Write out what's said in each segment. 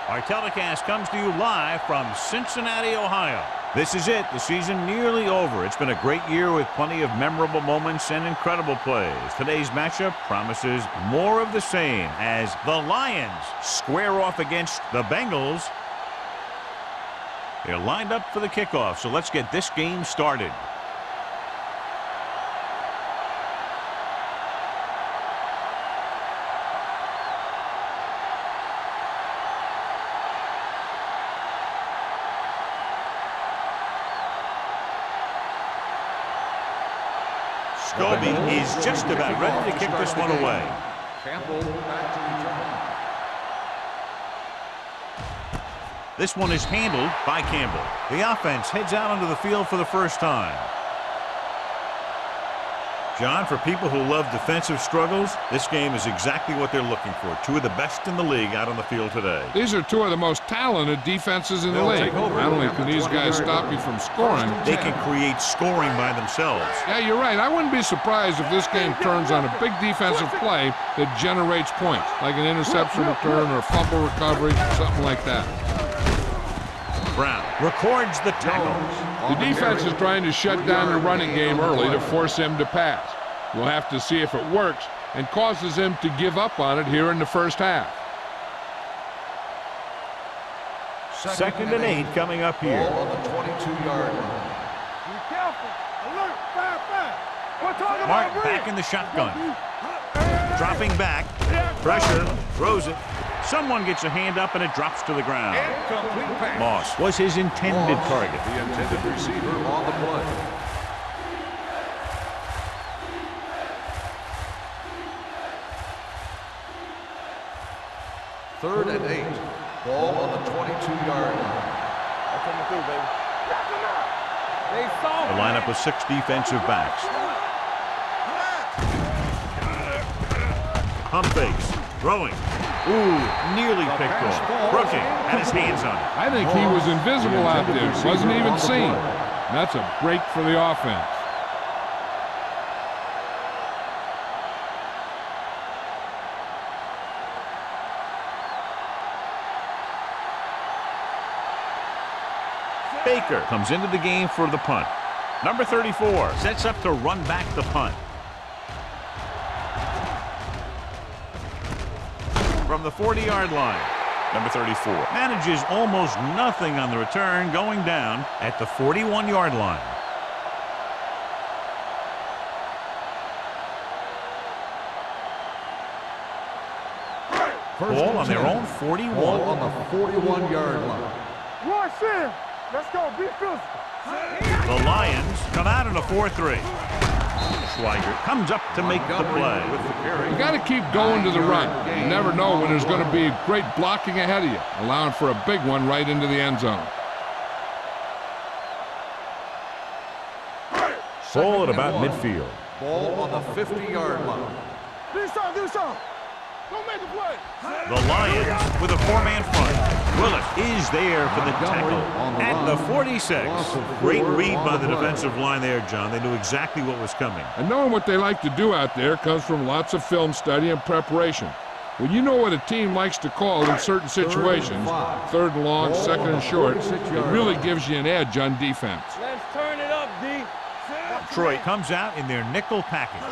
Our telecast comes to you live from Cincinnati, Ohio. This is it, the season nearly over. It's been a great year with plenty of memorable moments and incredible plays. Today's matchup promises more of the same as the Lions square off against the Bengals. They're lined up for the kickoff, so let's get this game started. Scobie is just about ready to kick this one away. Campbell back to return. This one is handled by Campbell. The offense heads out onto the field for the first time. John, for people who love defensive struggles, this game is exactly what they're looking for. Two of the best in the league out on the field today. These are two of the most talented defenses in the league. Not only can these guys stop you from scoring, they can create scoring by themselves. Yeah, you're right. I wouldn't be surprised if this game turns on a big defensive play that generates points, like an interception return or a fumble recovery, something like that. Brown records the tackle. The defense is trying to shut down the running game early to force him to pass. We'll have to see if it works and causes him to give up on it here in the first half. Second and 8 coming up here. Ball on the 22-yard line. Be careful. Alert. Fire. We're talking Martin about back in the shotgun. Dropping back. Pressure. Throws it. Someone gets a hand up and it drops to the ground. Incomplete pass. Moss was his intended target. The intended receiver on the play. Third and 8. Ball on the 22-yard line. That's what I'm gonna do, baby. They saw The lineup of 6 defensive backs. Pump fakes. Throwing. Ooh, nearly picked off. Brooking had his hands on it. I think he was invisible out there. Wasn't even seen. That's a break for the offense. Baker comes into the game for the punt. Number 34 sets up to run back the punt. From the 40-yard line, number 34 manages almost nothing on the return, going down at the 41-yard line. Ball on their own 41. Ball on the 41-yard line. Rush in. Let's go. Be physical. The Lions come out in a 4-3. Schweiger comes up to make the play. You got to keep going to the run. You never know when there's going to be great blocking ahead of you, allowing for a big one right into the end zone. Ball at about midfield. Ball on the 50-yard line. Do something. Don't make a play. The Lions with a 4-man front. Willett is there for the tackle at the 46. Great read by the defensive line there, John. They knew exactly what was coming. And knowing what they like to do out there comes from lots of film study and preparation. When you know what a team likes to call in certain situations, third and long, second and short, it really gives you an edge on defense. Let's turn it up, D. Detroit comes out in their nickel package.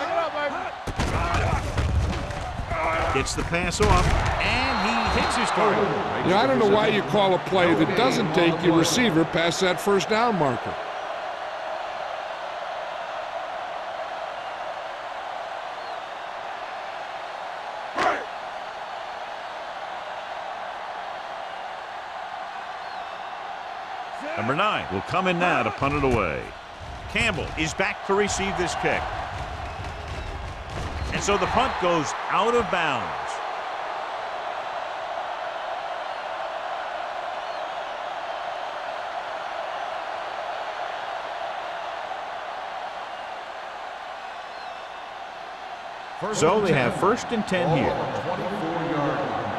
Gets the pass off, and he hits his target. You know, I don't know why you call a play that doesn't take your receiver past that first down marker. Number 9 will come in now to punt it away. Campbell is back to receive this kick. And so the punt goes out of bounds. So they have first and 10 here. 24-yard line.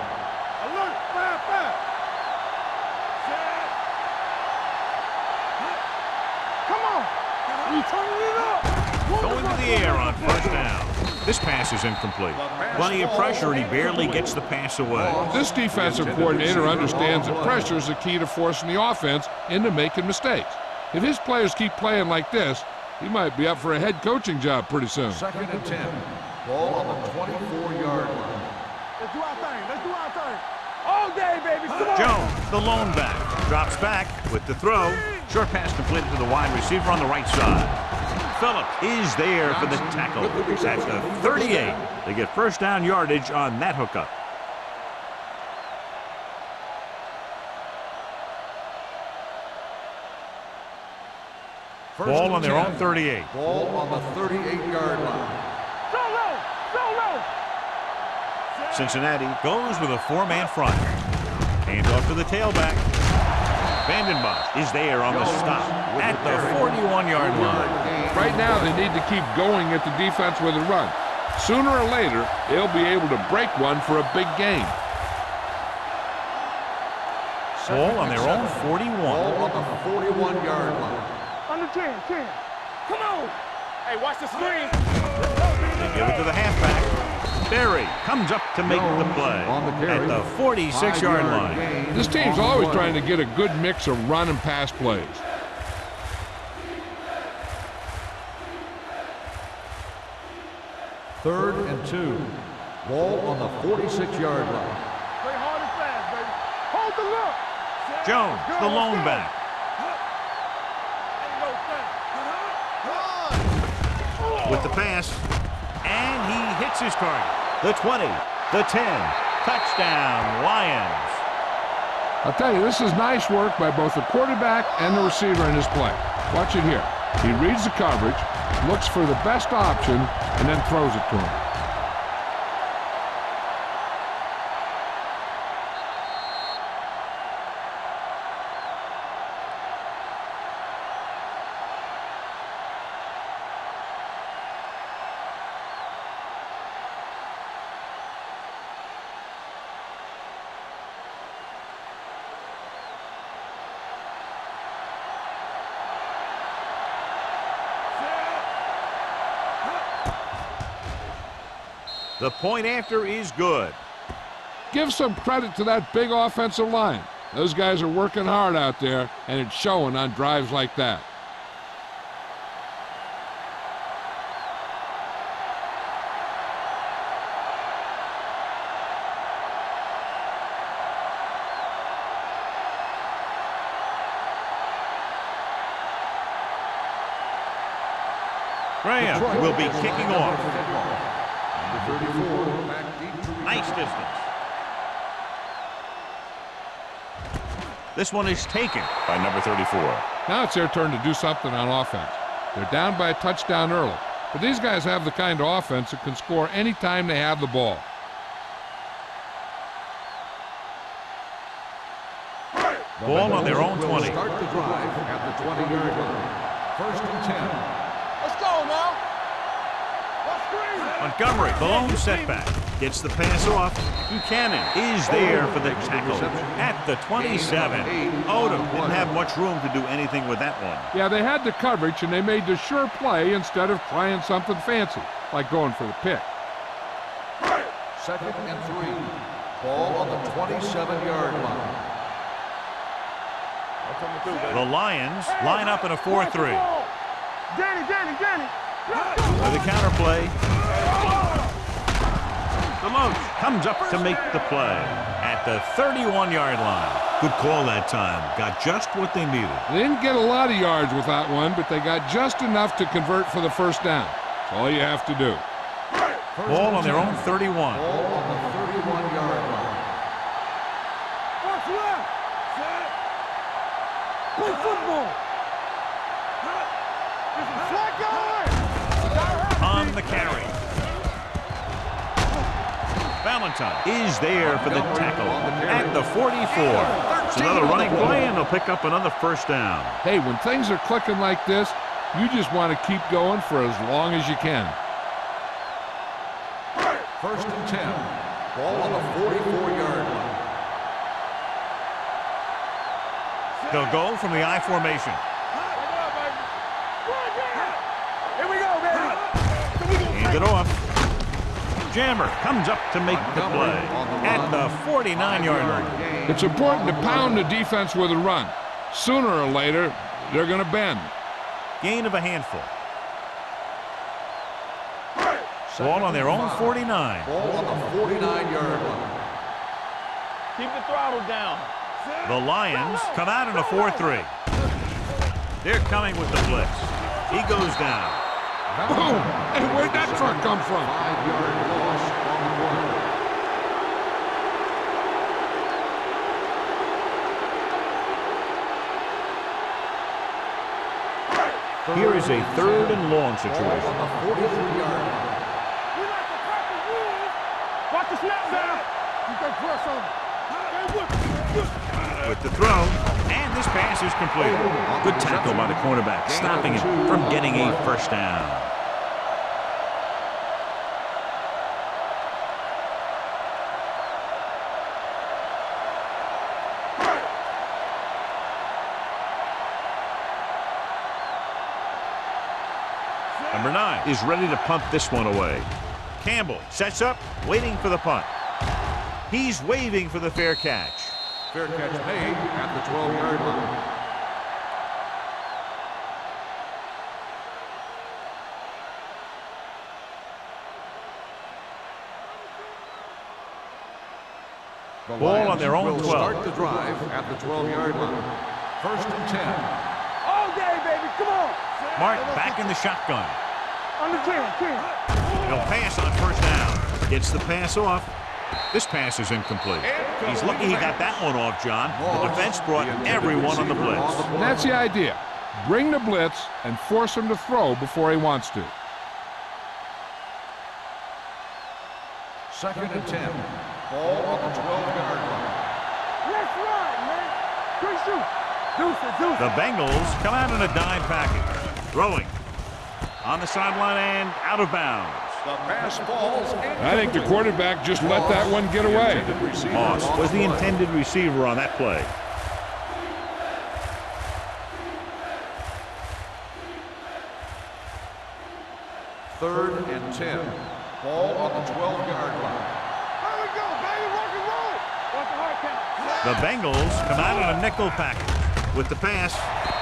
Alert. Fire. Come on. We turning it up. Going to the air on first down. This pass is incomplete. Plenty of pressure, and he barely gets the pass away. This defensive coordinator understands that pressure is the key to forcing the offense into making mistakes. If his players keep playing like this, he might be up for a head coaching job pretty soon. 2nd and 10. Ball on the 24-yard line. Let's do our thing. Let's do our thing. All day, baby. Come on. Jones, the lone back, drops back with the throw. Short pass completed to the wide receiver on the right side. Phillips is there for the tackle. That's the 38. They get first down yardage on that hookup. Ball on their own 38. Ball on the 38-yard line. So low. So low. Cincinnati goes with a four-man front. Hand off to the tailback. Vandenbosch is there on the stop at the 41-yard line. Right now, they need to keep going at the defense with a run. Sooner or later, they'll be able to break one for a big game. Ball on their own 41. Ball on the 41-yard line. Under 10. Come on. Hey, watch the screen. They give it to the halfback. Berry comes up to make the play at the 46-yard line. This team's always trying to get a good mix of run and pass plays. Third and 2. Ball on the 46-yard line. Play hard and fast, baby. Hold the look. Jones, the lone back. With the pass, and he hits his target. The 20, the 10, touchdown, Lions. I'll tell you, this is nice work by both the quarterback and the receiver in his play. Watch it here. He reads the coverage, looks for the best option, and then throws it to him. The point after is good. Give some credit to that big offensive line. Those guys are working hard out there, and it's showing on drives like that. Graham will be kicking off. Number 34, back deep to Nice distance. This one is taken by number 34. Now it's their turn to do something on offense. They're down by a touchdown early, but these guys have the kind of offense that can score any time they have the ball. Ball on their own 20. Start the drive at the 20-yard line. First and 10. Let's go now. Let's screen. Montgomery, the lone setback. Gets the pass off. Buchanan is there for the tackle at the 27. Odom didn't have much room to do anything with that one. Yeah, they had the coverage, and they made the sure play instead of trying something fancy, like going for the pick. Second and 3. Ball on the 27-yard line. The Lions line up in a 4-3. Danny. With a counterplay. DeLoach comes up to make the play at the 31-yard line. Good call that time. Got just what they needed. They didn't get a lot of yards with that one, but they got just enough to convert for the first down. That's all you have to do. Ball on their own 31. Ball on the 31-yard line. What's left? Play football. There's a flag guy. On the carry. Valentine is there for the tackle at the 44. It's another running play, and they'll pick up another first down. Hey, when things are clicking like this, you just want to keep going for as long as you can. First and 10. Ball on the 44-yard line. They'll go from the I formation. Here we go, baby. Hand it off. Jammer comes up to make the play at the 49-yard line. It's important to pound the defense with a run. Sooner or later, they're going to bend. Gain of a handful. Ball on their own 49. Ball on the 49-yard line. Keep the throttle down. The Lions come out in a 4-3. They're coming with the blitz. He goes down. Boom! Hey, where'd that truck come from? 5-yard loss on the play. Here is a 3rd and long situation. On the 43-yard line. We like to crack the rules. Watch the snap down. You can press on him. With the throw, and this pass is completed. Good tackle by the cornerback, stopping him from getting a first down. Number 9 is ready to punt this one away. Campbell sets up, waiting for the punt. He's waving for the fair catch. Fair catch made at the 12-yard line. The Ball on their own will 12. Start the drive at the 12-yard line. 1st and 10. All day, baby. Come on. Martin back in the shotgun. On the 10. He'll pass on first down. Gets the pass off. This pass is incomplete. He's lucky he got that one off, John. The defense brought everyone on the blitz. And that's the idea. Bring the blitz and force him to throw before he wants to. 2nd and 10. Ball on the 12-yard line. Let's ride, man. Good shoot. Deuce. The Bengals come out in a dime package. Throwing. On the sideline and out of bounds. The pass falls. I think the quarterback just let that one get away. Moss was the intended receiver on that play. Third and 10. Ball on the 12-yard line. There we go, baby. Rock and roll. Watch the hard count. The Bengals come out in a nickel package. With the pass,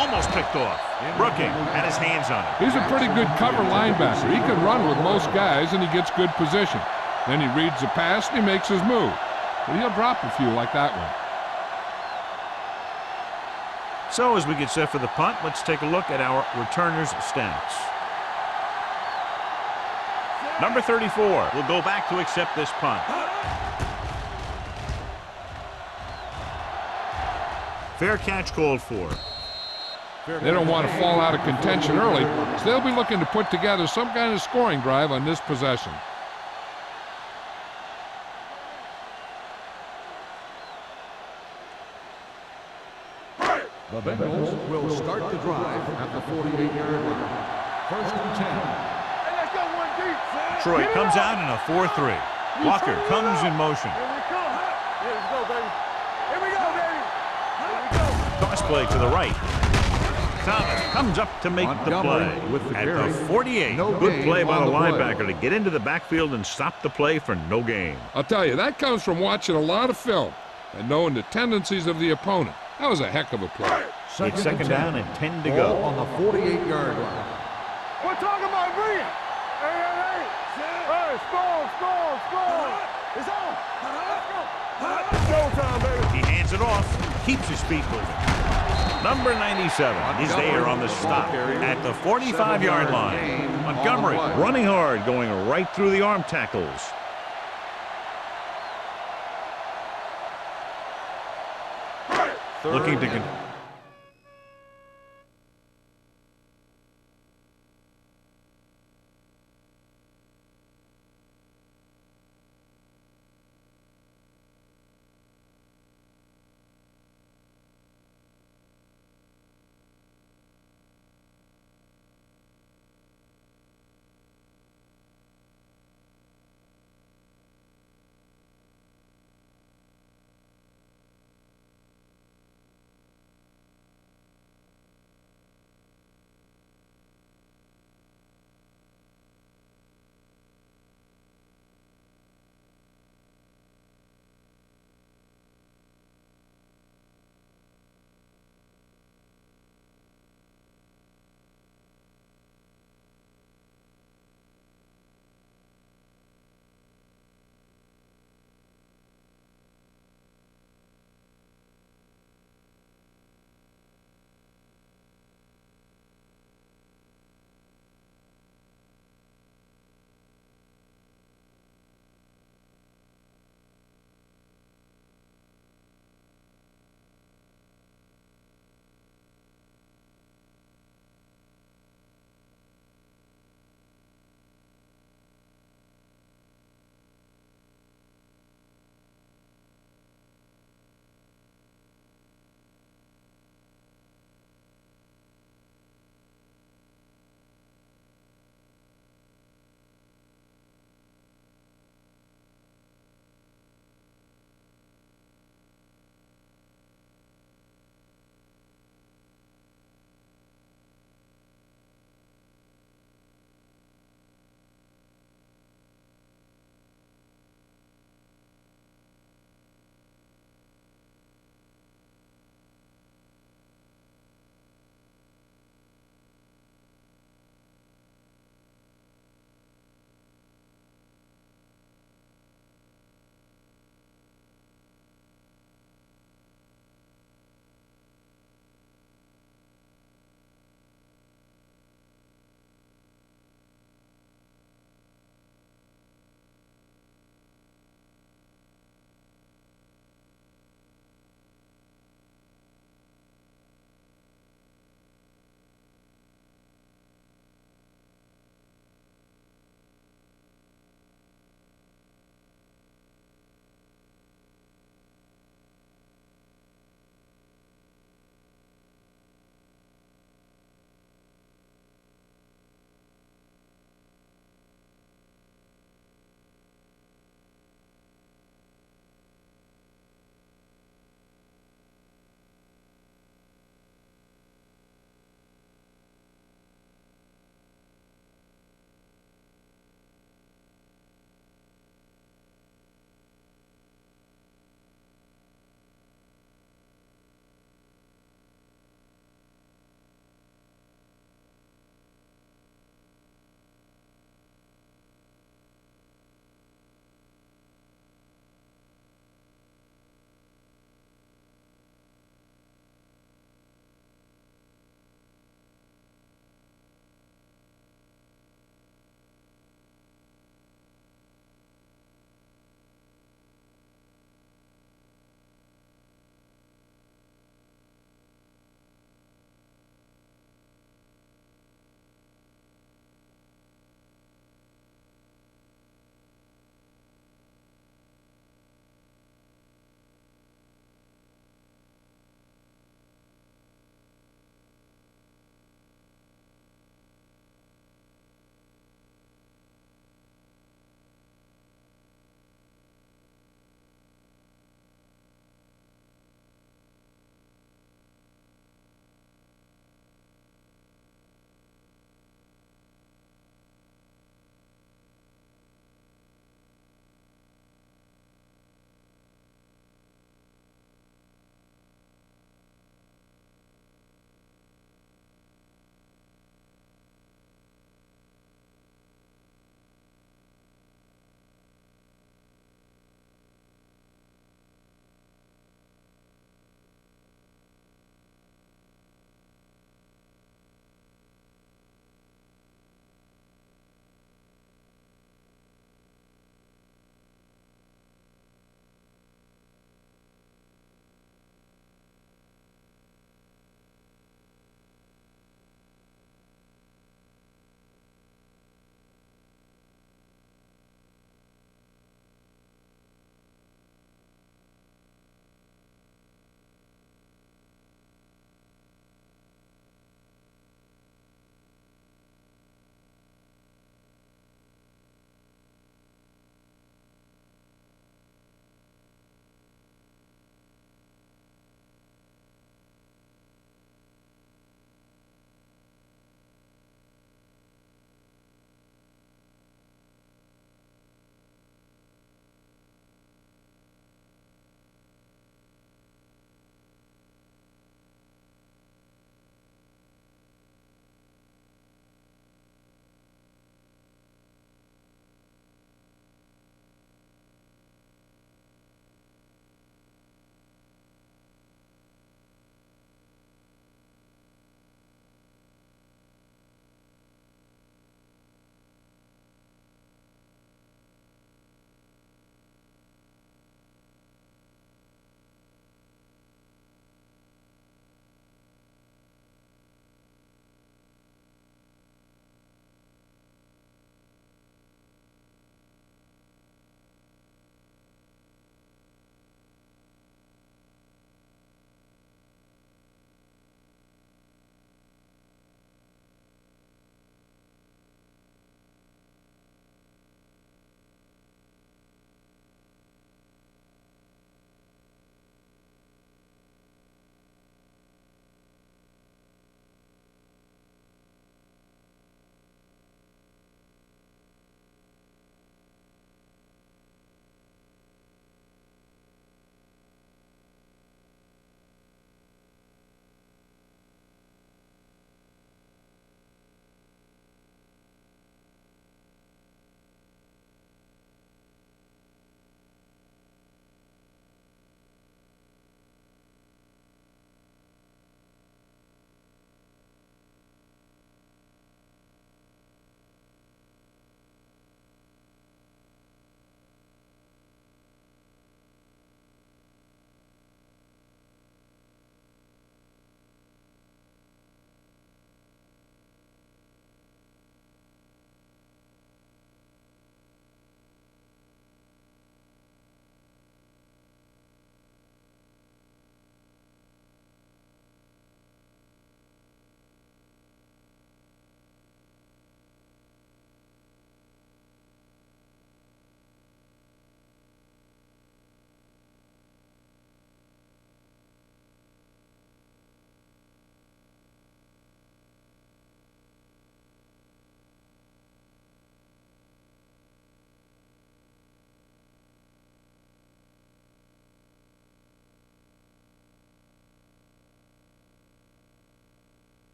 almost picked off. Brooking had his hands on it. He's a pretty good cover linebacker. He can run with most guys, and he gets good position. Then he reads the pass, and he makes his move. But he'll drop a few like that one. So as we get set for the punt, let's take a look at our returners' stats. Number 34 will go back to accept this punt. Fair catch called for. They don't want to fall out of contention early, so they'll be looking to put together some kind of scoring drive on this possession. The Bengals will start the drive at the 48-yard line. 1st and 10. Hey, let's go one deep. Troy comes out in a 4-3. Walker comes in motion. Here we come. Here we go, baby. Here we go, baby. Here we go. Toss play to the right. Thomas comes up to make the play at the 48. Good play by the linebacker to get into the backfield and stop the play for no gain. I'll tell you, that comes from watching a lot of film and knowing the tendencies of the opponent. That was a heck of a play. It's second down and 10 to Ball go. on the 48-yard line. We're talking about brilliant. Hey. Hey, score. It's on. Let's go. Showtime, baby. He hands it off, keeps his feet moving. Number 97 is there on the stop at the 45-yard line. Montgomery running hard, going right through the arm tackles. Looking to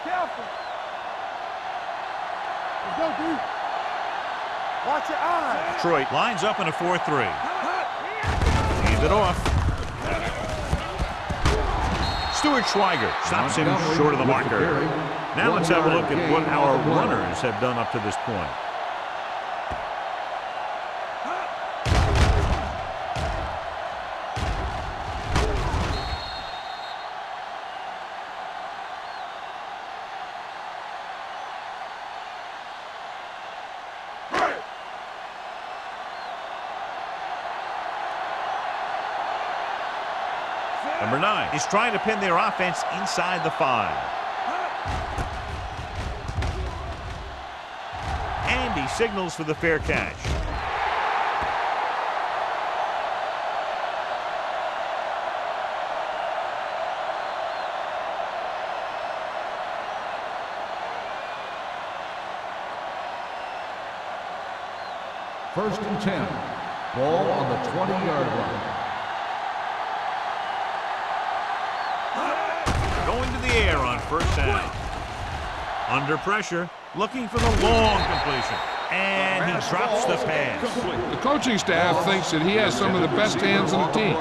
Careful. Let's go, D. Watch your eyes. Detroit lines up in a 4-3. Hand it off. Stuart Schweiger stops him short of the marker. Now let's have a look at what our runners have done up to this point. Number 9 is trying to pin their offense inside the 5. And he signals for the fair catch. First and 10. Ball on the 20-yard line. Going to the air on first down. Under pressure, looking for the long completion. And he drops the pass. The coaching staff thinks that he has some of the best hands in the team.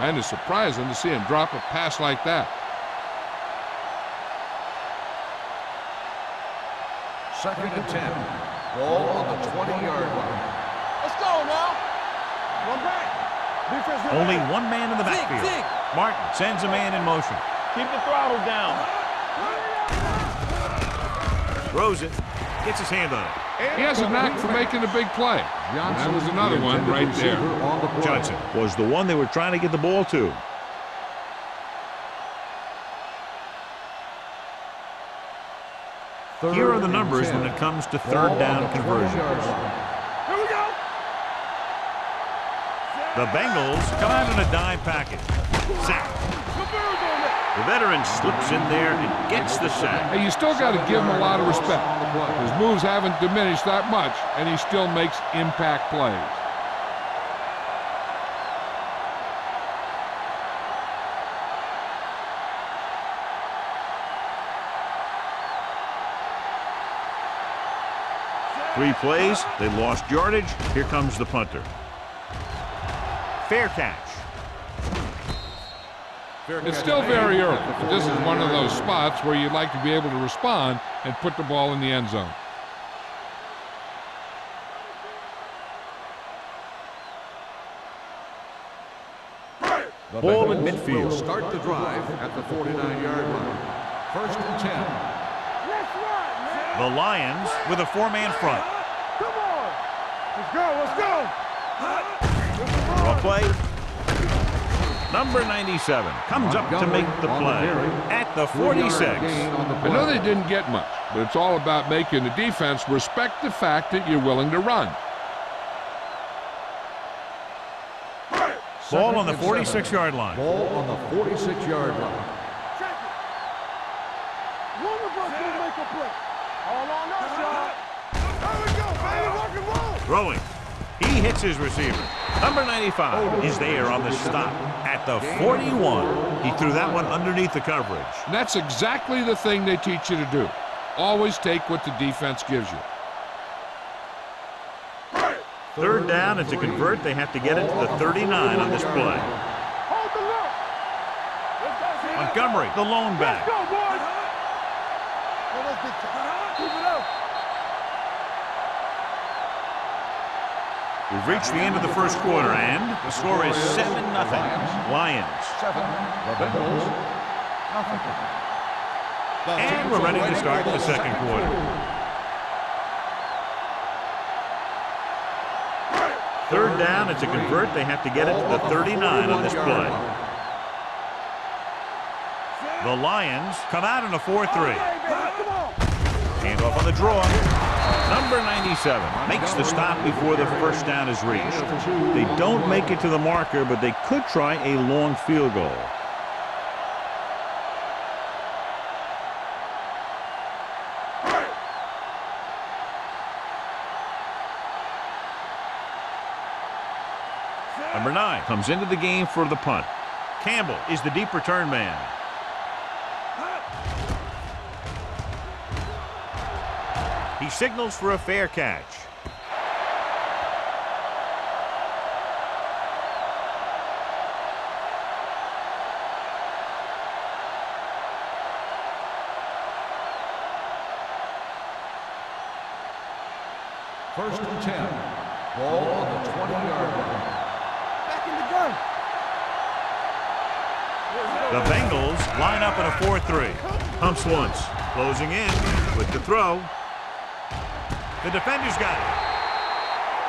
And it's surprising to see him drop a pass like that. Second and 10. Ball on the 20-yard line. Let's go now. Run back. Defense, get Only back. one man in the backfield. Martin sends a man in motion. Keep the throttle down. Throws it. Gets his hand on it. He has a knack for making a big play. And that was another one right there. Johnson was the one they were trying to get the ball to. Here are the numbers when it comes to third down conversions. Here we go. The Bengals come out in a dime package. Sack. The veteran slips in there and gets the sack. Hey, you still got to give him a lot of respect. His moves haven't diminished that much, and he still makes impact plays. Three plays, they lost yardage. Here comes the punter. Fair catch. It's still very early, but this is one of those spots where you'd like to be able to respond and put the ball in the end zone. Ball in midfield. Start the drive at the 49-yard line. First and 10. Let's run, man. The Lions with a four-man front. Come on. Let's go. Draw play. Number 97 comes up to make the play at the 46. I know they didn't get much, but it's all about making the defense respect the fact that you're willing to run. Ball on the 46-yard line. Ball on the 46-yard line. Check it. One of us will make a play. All on us, y'all. There we go, baby. Rock and roll. Throwing. He hits his receiver. Number 95 is there on the stop at the 41. He threw that one underneath the coverage. And that's exactly the thing they teach you to do. Always take what the defense gives you. Third down, and to convert, they have to get it to the 39 on this play. Hold the look. Let's go, Montgomery, the lone back. Let's go, boys. Keep it up. We've reached the end of the first quarter, and the score is 7-0. Lions. 7. The Bengals. Nothing. And we're ready to start the second quarter. Third down, and to convert, they have to get it to the 39 on this play. The Lions come out in a 4-3. Hand off on the draw. Number 97 makes the stop before the first down is reached. They don't make it to the marker, but they could try a long field goal. Number 9 comes into the game for the punt. Campbell is the deep return man. He signals for a fair catch. First and 10. Ball on the 20-yard line. Back in the gun. The Bengals line up in a 4-3. Pumps once. Closing in with the throw. The defender's got it.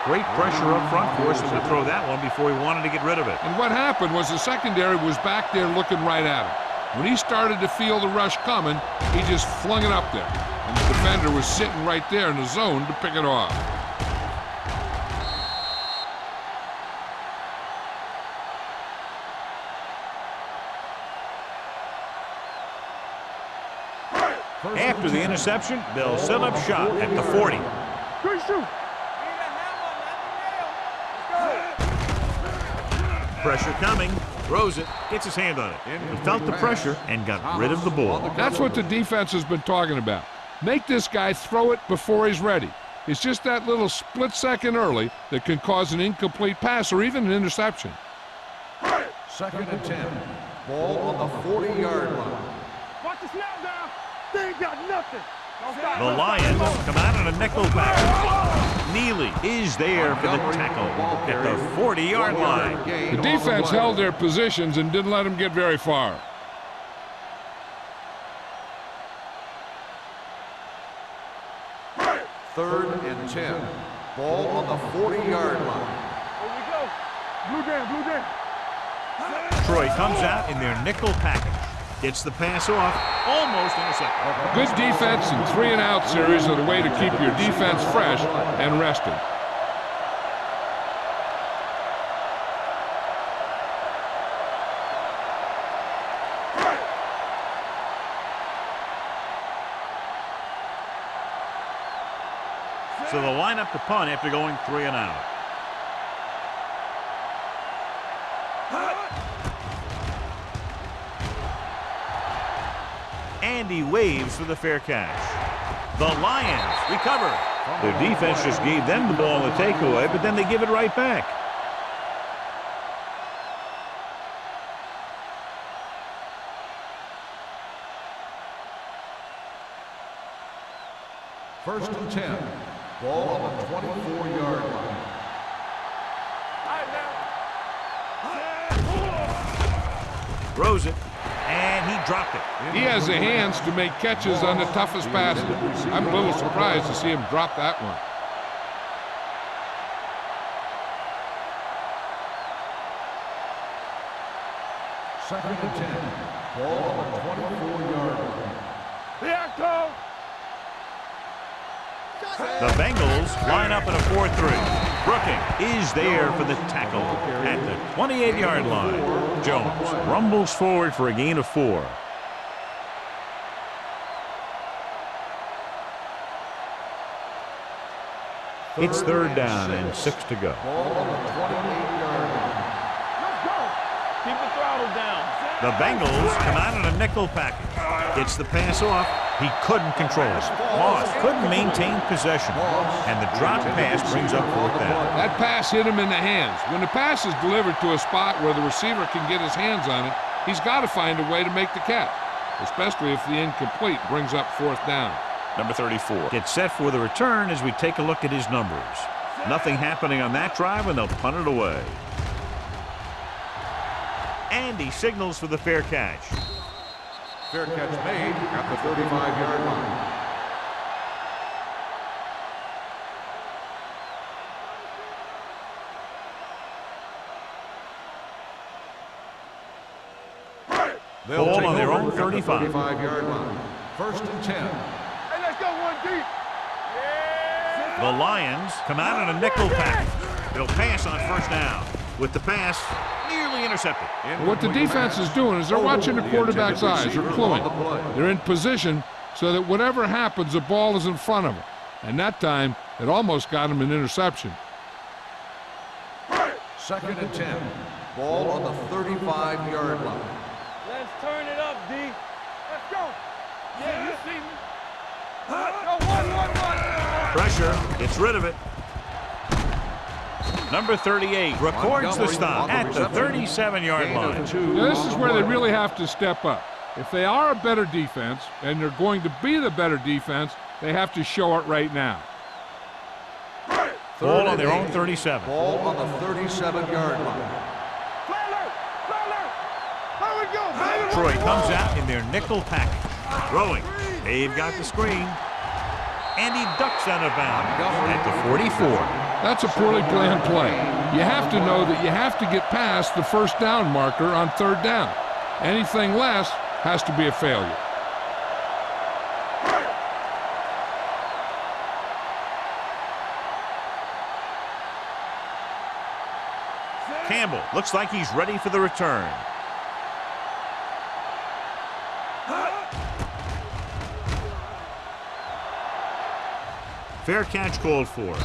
Great pressure up front, forced him to throw that one before he wanted to get rid of it. And what happened was the secondary was back there looking right at him. When he started to feel the rush coming, he just flung it up there. And the defender was sitting right there in the zone to pick it off. After the interception, they'll set up shop at the 40. Good shoot. Pressure coming. Throws it. Gets his hand on it. He felt the pressure and got rid of the ball. That's what the defense has been talking about. Make this guy throw it before he's ready. It's just that little split second early that can cause an incomplete pass or even an interception. Second and 10. Ball on the 40-yard line. Watch the snap down. They ain't got nothing. The Lions come out in a nickel package. Neely is there for the tackle at the 40-yard line. The defense held their positions and didn't let them get very far. Third and 10. Ball on the 40-yard line. Here we go. Blue down, blue down. Troy comes out in their nickel package. Gets the pass off. Almost intercepted. Good defense and 3-and-out series are the way to keep your defense fresh and rested. So they'll line up to punt after going 3-and-out. Andy waves for the fair catch. The Lions recover. Their defense just gave them the ball in the takeaway, but then they give it right back. First and 10. Ball on the 24-yard line. Throws it, and he dropped it. He has the hands to make catches on the toughest passes. I'm a little surprised to see him drop that one. Second and 10. Ball on the 24-yard line. Here I come. The Bengals line up in a 4-3. Brooking is there for the tackle at the 28-yard line. Jones rumbles forward for a gain of 4. It's third down and 6 to go. Ball on the 28-yard line. Let's go. Keep the throttle down. The Bengals come out in a nickel package. Gets the pass off. He couldn't control it. Moss couldn't maintain possession. And the drop pass brings up fourth down. That pass hit him in the hands. When the pass is delivered to a spot where the receiver can get his hands on it, he's got to find a way to make the catch, especially if the incomplete brings up fourth down. Number 34 gets set for the return as we take a look at his numbers. Nothing happening on that drive, and they'll punt it away. Andy signals for the fair catch. Fair catch made at the 35-yard line. They'll Ball take on their over own at the 35. 35-yard line. First and 10. Hey, let's go one deep. Yeah. The Lions come out in a nickel package. They'll pass on first down. With the pass, nearly intercepted. What the defense is doing is they're watching the quarterback's eyes. They're cluing. They're in position so that whatever happens, the ball is in front of them. And that time, it almost got him an interception. Second and 10. Ball on the 35-yard line. Let's turn it up, D. Let's go. Yeah, you see me. Let's go. One. pressure, gets rid of it. Number 38 records the stop at the 37-yard line. Now, this is where they really have to step up. If they are a better defense, and they're going to be the better defense, they have to show it right now. Ball on their own 37. Ball on the 37-yard line. Troy comes out in their nickel package. Throwing. They've got the screen. And he ducks out of bounds at the 44. That's a poorly planned play. You have to know that you have to get past the first down marker on third down. Anything less has to be a failure. Campbell looks like he's ready for the return. Fair catch called for.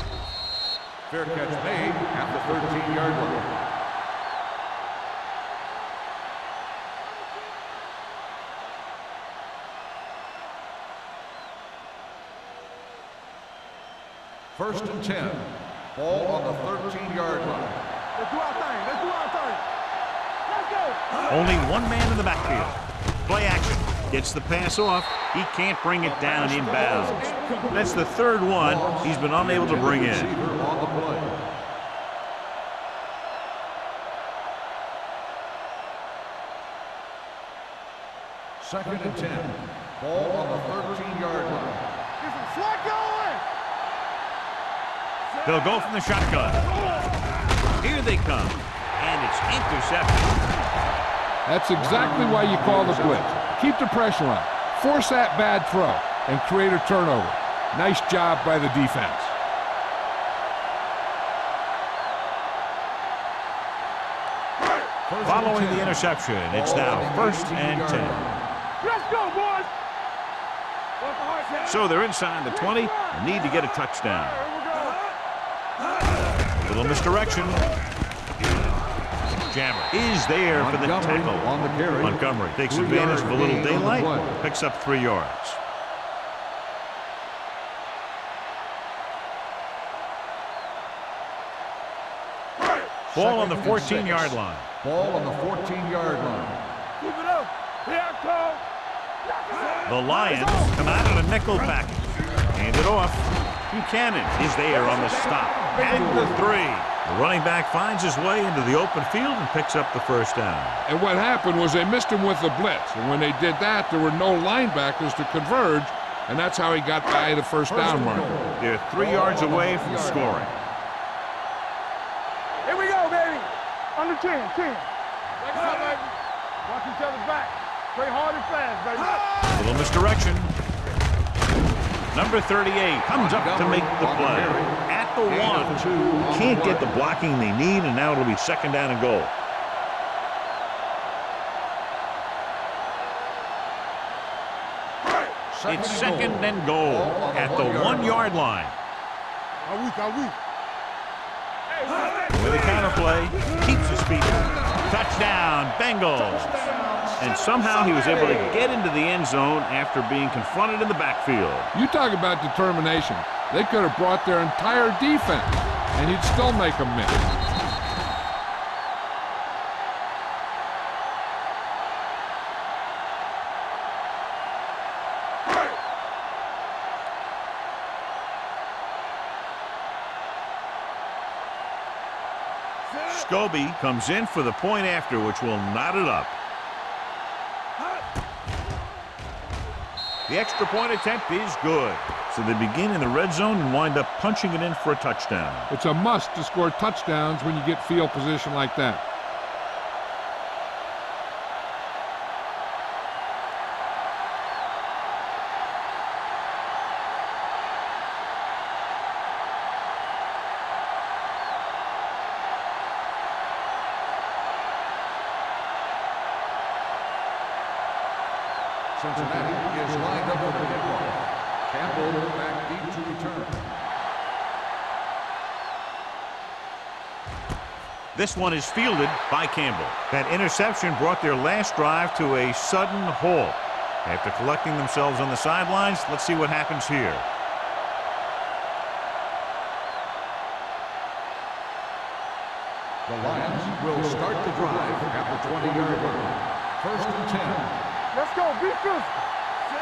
Fair catch made at the 13-yard line. First and 10. Ball on the 13-yard line. Let's do our thing. Let's do our thing. Let's go. Only one man in the backfield. Play action. Gets the pass off. He can't bring it down inbounds. That's the third one he's been unable to bring in. On the play. Second and 10. Ball on the 13-yard line. Get some slot going. They'll go from the shotgun. Here they come. And it's intercepted. That's exactly why you call the blitz. Keep the pressure on. Force that bad throw and create a turnover. Nice job by the defense. Following the interception, it's now first and 10. Let's go, boys. So they're inside the 20 and need to get a touchdown. A little misdirection. Jammer is there for the tackle. On the carry. Montgomery takes advantage of a little daylight, picks up 3 yards. Ball on the 14-yard line. Ball on the 14-yard line. Keep it up. Here I come. The Lions come out in a nickel package. Hand it off. Buchanan is there on the stop. And the 3. The running back finds his way into the open field and picks up the first down. And what happened was they missed him with the blitz. And when they did that, there were no linebackers to converge, and that's how he got by the first down mark. They're 3 yards away from scoring. Here we go, baby. Under 10, 10. Watch each other's back. Play hard and fast, baby. A little misdirection. Number 38 comes up to make the play. At the 1. Can't get the blocking they need, and now it'll be second down and goal. It's second and goal at the 1-yard line. With a counter play, keeps his feet. Touchdown, Bengals. And somehow he was able to get into the end zone after being confronted in the backfield. You talk about determination. They could have brought their entire defense, and he'd still make them miss. Scobie comes in for the point after, which will knot it up. The extra point attempt is good. So they begin in the red zone and wind up punching it in for a touchdown. It's a must to score touchdowns when you get field position like that. Cincinnati is lined up for the kickoff. Campbell back deep to return. This one is fielded by Campbell. That interception brought their last drive to a sudden halt. After collecting themselves on the sidelines, let's see what happens here. The Lions will start the drive at the 20-yard line. 1st and 10. Let's go. Be physical.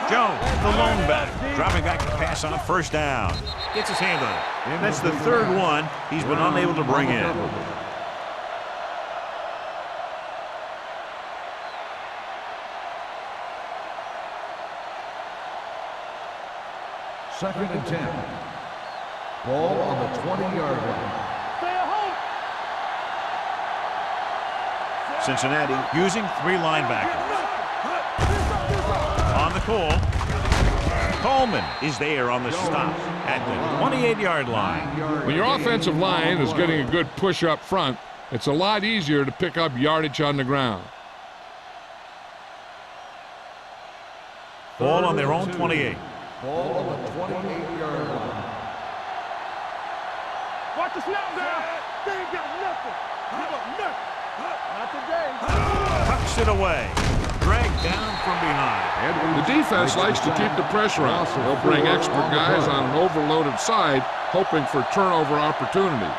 Jones, the lone back, dropping back to pass on 1st down. Gets his hand on it. And that's the 3rd one he's been unable to bring in. Second and 10. Ball on the 20-yard line. Stay at home. Cincinnati using 3 linebackers. On the call, Coleman is there on the stop at the 28-yard line. When your offensive line is getting a good push up front, it's a lot easier to pick up yardage on the ground. Ball on their own 28. Ball on the 28-yard line. Watch the snap down. They ain't got nothing. Give up nothing. Not today. Tucks it away. Dragged down from behind. The defense likes to keep the pressure on. They'll bring extra guys on an overloaded side, hoping for turnover opportunities.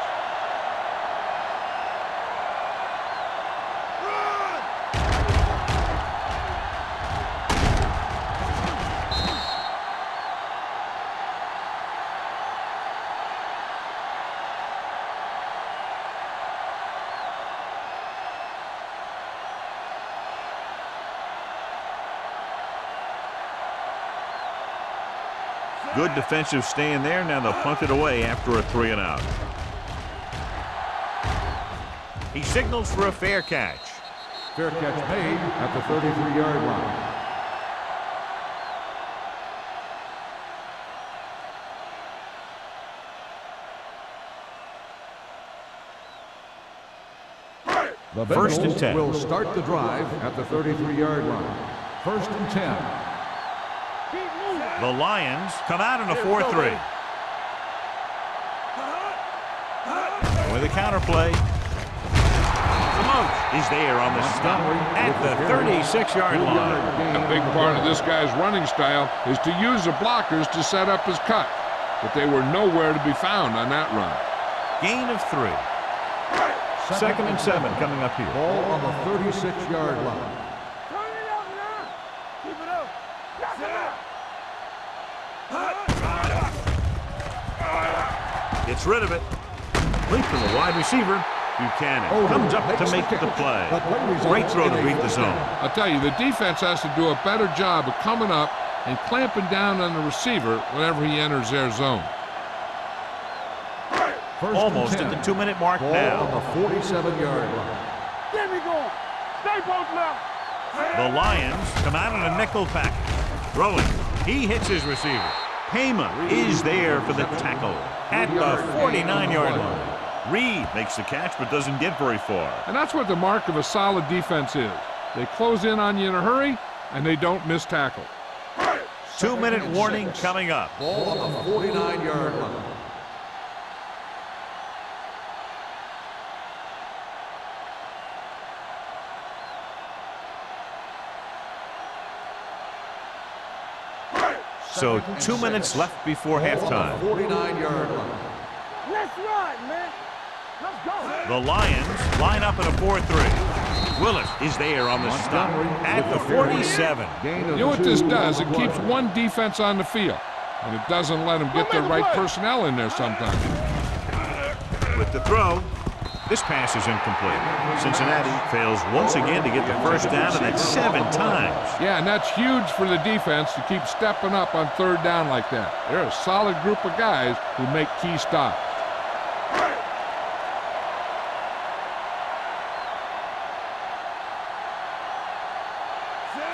Good defensive stand there. Now they'll punt it away after a 3-and-out. He signals for a fair catch. Fair catch made at the 33-yard line. The 1st and Bengals 10. will start the drive at the 33-yard line. 1st and 10. The Lions come out in a 4-3. With a counterplay. Demote is there on the stop at the 36-yard line. A big part of this guy's running style is to use the blockers to set up his cut, but they were nowhere to be found on that run. Gain of 3. 2nd and 7 coming up here. Ball on the 36-yard line. Turn it up now. Keep it up. Knock it out. Gets rid of it. Complete from the wide receiver. Buchanan comes up to make the play. Great throw to beat the zone. I'll tell you, the defense has to do a better job of coming up and clamping down on the receiver whenever he enters their zone. Almost at the 2-minute mark Ball now. on the 47-yard line. Get me going. Stay both left. The Lions come out in a nickel package. Throwing. He hits his receiver. Payma is there for the tackle at the 49-yard line. Reed makes the catch but doesn't get very far. And that's what the mark of a solid defense is. They close in on you in a hurry, and they don't miss tackle. 2-minute warning coming up. Ball on the 49-yard line. So 2 minutes left before halftime. 49-yard line. Let's ride, man. Let's go. The Lions line up in a 4-3. Willis is there on the stop at the 47. You know what this does? It keeps one defense on the field, and it doesn't let them get the right personnel in there sometimes. With the throw, this pass is incomplete. Cincinnati fails once again to get the 1st down, and that's 7 times. Yeah, and that's huge for the defense to keep stepping up on 3rd down like that. They're a solid group of guys who make key stops.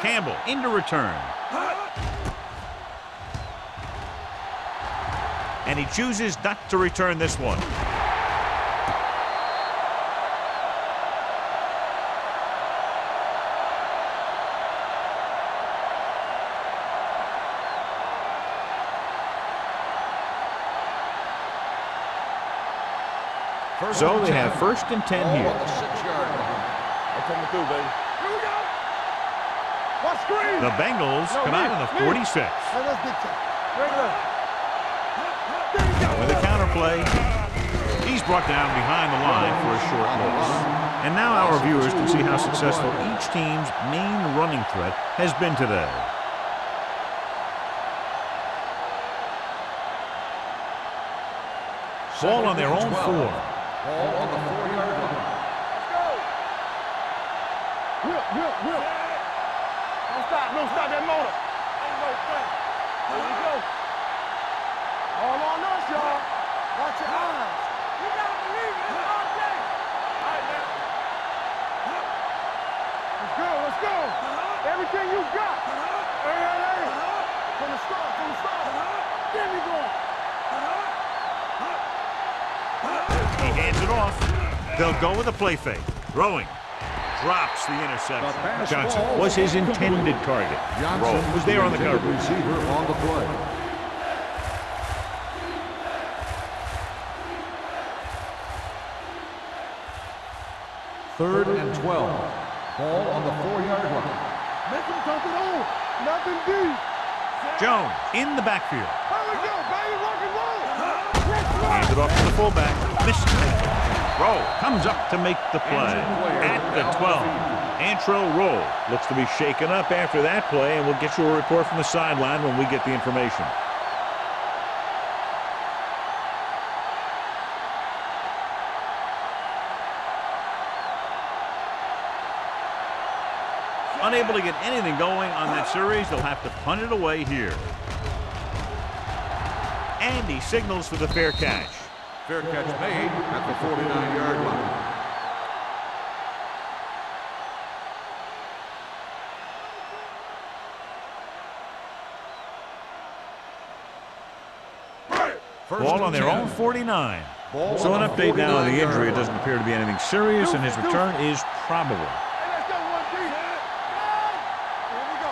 Campbell into return. And he chooses not to return this one. So they have 1st and 10 Ball here. on the 6-yard line. I'm coming through, baby. Here we go. Watch screen. The Bengals come out in the 46. Let's get you. Regular. With a counterplay, he's He's brought down behind the line for a short loss. And now our viewers can see how successful each team's main running threat has been today. Ball on their own 4. Ball on the 4-yard line. Whip. Don't stop that motor. Here we go. All on us, y'all. Watch your eyes. You gotta believe it. It's all day. All right, man. Let's go. Everything you got. Hey. From the start. Get me going. He hands it off. They'll go with a play fake. Throwing. Drops the interception. Johnson was his intended target. Rowe was there on the cover. Receiver on the play. Third and 12. Ball on the 4-yard line. Make him dump it on. Nothing deep. Jones in the backfield. Here we go, baby. Rock and roll. Hands it off to the fullback. Missed it. Rowe comes up to make the play at the 12. Antrell Rowe looks to be shaken up after that play, and we'll get you a report from the sideline when we get the information. Unable to get anything going on that series, they'll have to punt it away here. And he signals for the fair catch. Fair catch made at the 49-yard line. Ball on their own 49. So an update now on the injury. It doesn't appear to be anything serious, and his return is probable. Hey, let's go, 1 deep. Here we go.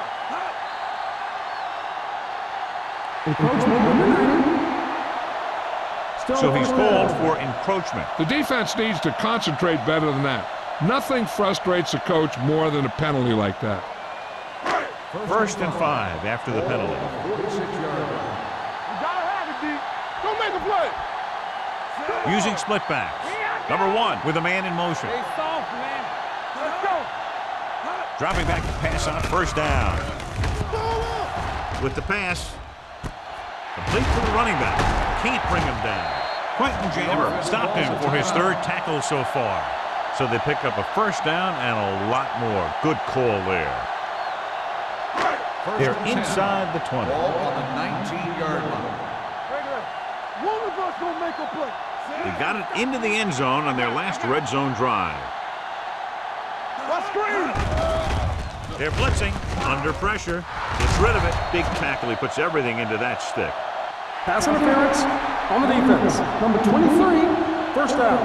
So he's called for encroachment. The defense needs to concentrate better than that. Nothing frustrates a coach more than a penalty like that. 1st and 5 after the penalty. 46-yard line. You gotta have it, D. Go make a play. Using split backs. Number 1 with a man in motion. Stay soft, man. Let's go. Dropping back to pass on 1st down. With the pass. Complete to the running back. Can't bring him down. Quentin Jammer stopped him for his 3rd tackle so far. So they pick up a 1st down and a lot more. Good call there. They're inside the 20. Ball on the 19-yard line. One of us gonna make a play. They got it into the end zone on their last red zone drive. Let's screen. They're blitzing, under pressure, gets rid of it. Big tackle, he puts everything into that stick. Pass interference on the defense. Number 23, 1st down.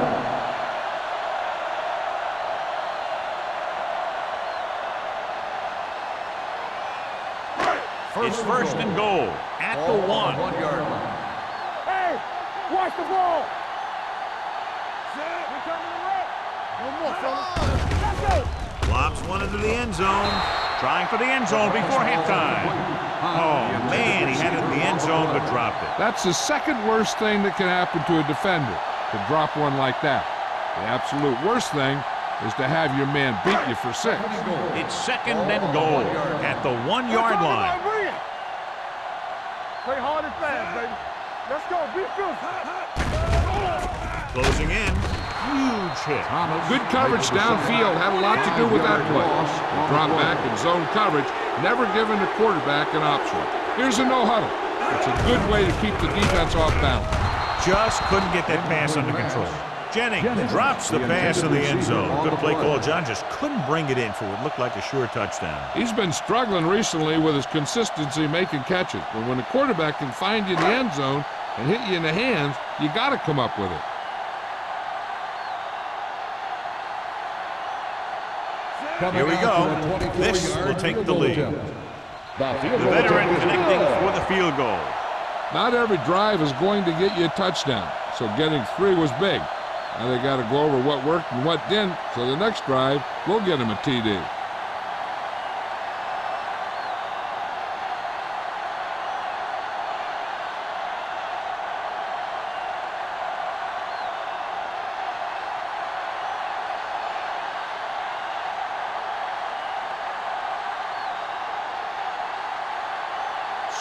It's 1st and goal at the 1. 1-yard line. Hey, watch the ball. We coming to wreck. One more, fellas. Let's go. Lobs one into the end zone. Trying for the end zone before halftime. Oh, man, he had it in the end zone but dropped it. That's the second worst thing that can happen to a defender, to drop one like that. The absolute worst thing is to have your man beat you for 6. It's 2nd and goal at the 1-yard line. Play hard and fast, baby. Let's go. Be Closing in. Huge hit. Good coverage downfield had a lot to do with that play. The drop back and zone coverage, never giving the quarterback an option. Here's a no-huddle. It's a good way to keep the defense off balance. Just couldn't get that pass under control. Jennings drops the pass in the end zone. Good play call. John just couldn't bring it in for what looked like a sure touchdown. He's been struggling recently with his consistency making catches. But when the quarterback can find you in the end zone and hit you in the hands, you got to come up with it. Here we go. This will take the lead. The veteran connecting for the field goal. Not every drive is going to get you a touchdown, so getting 3 was big. Now they got to go over what worked and what didn't, so the next drive will get him a TD.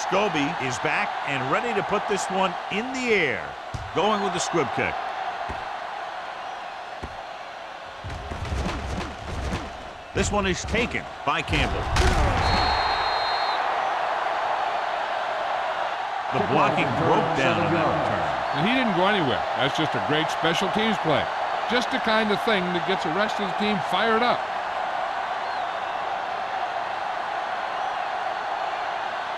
Scobie is back and ready to put this one in the air. Going with the squib kick. This one is taken by Campbell. The blocking broke down on that return. And he didn't go anywhere. That's just a great special teams play. Just the kind of thing that gets the rest of the team fired up.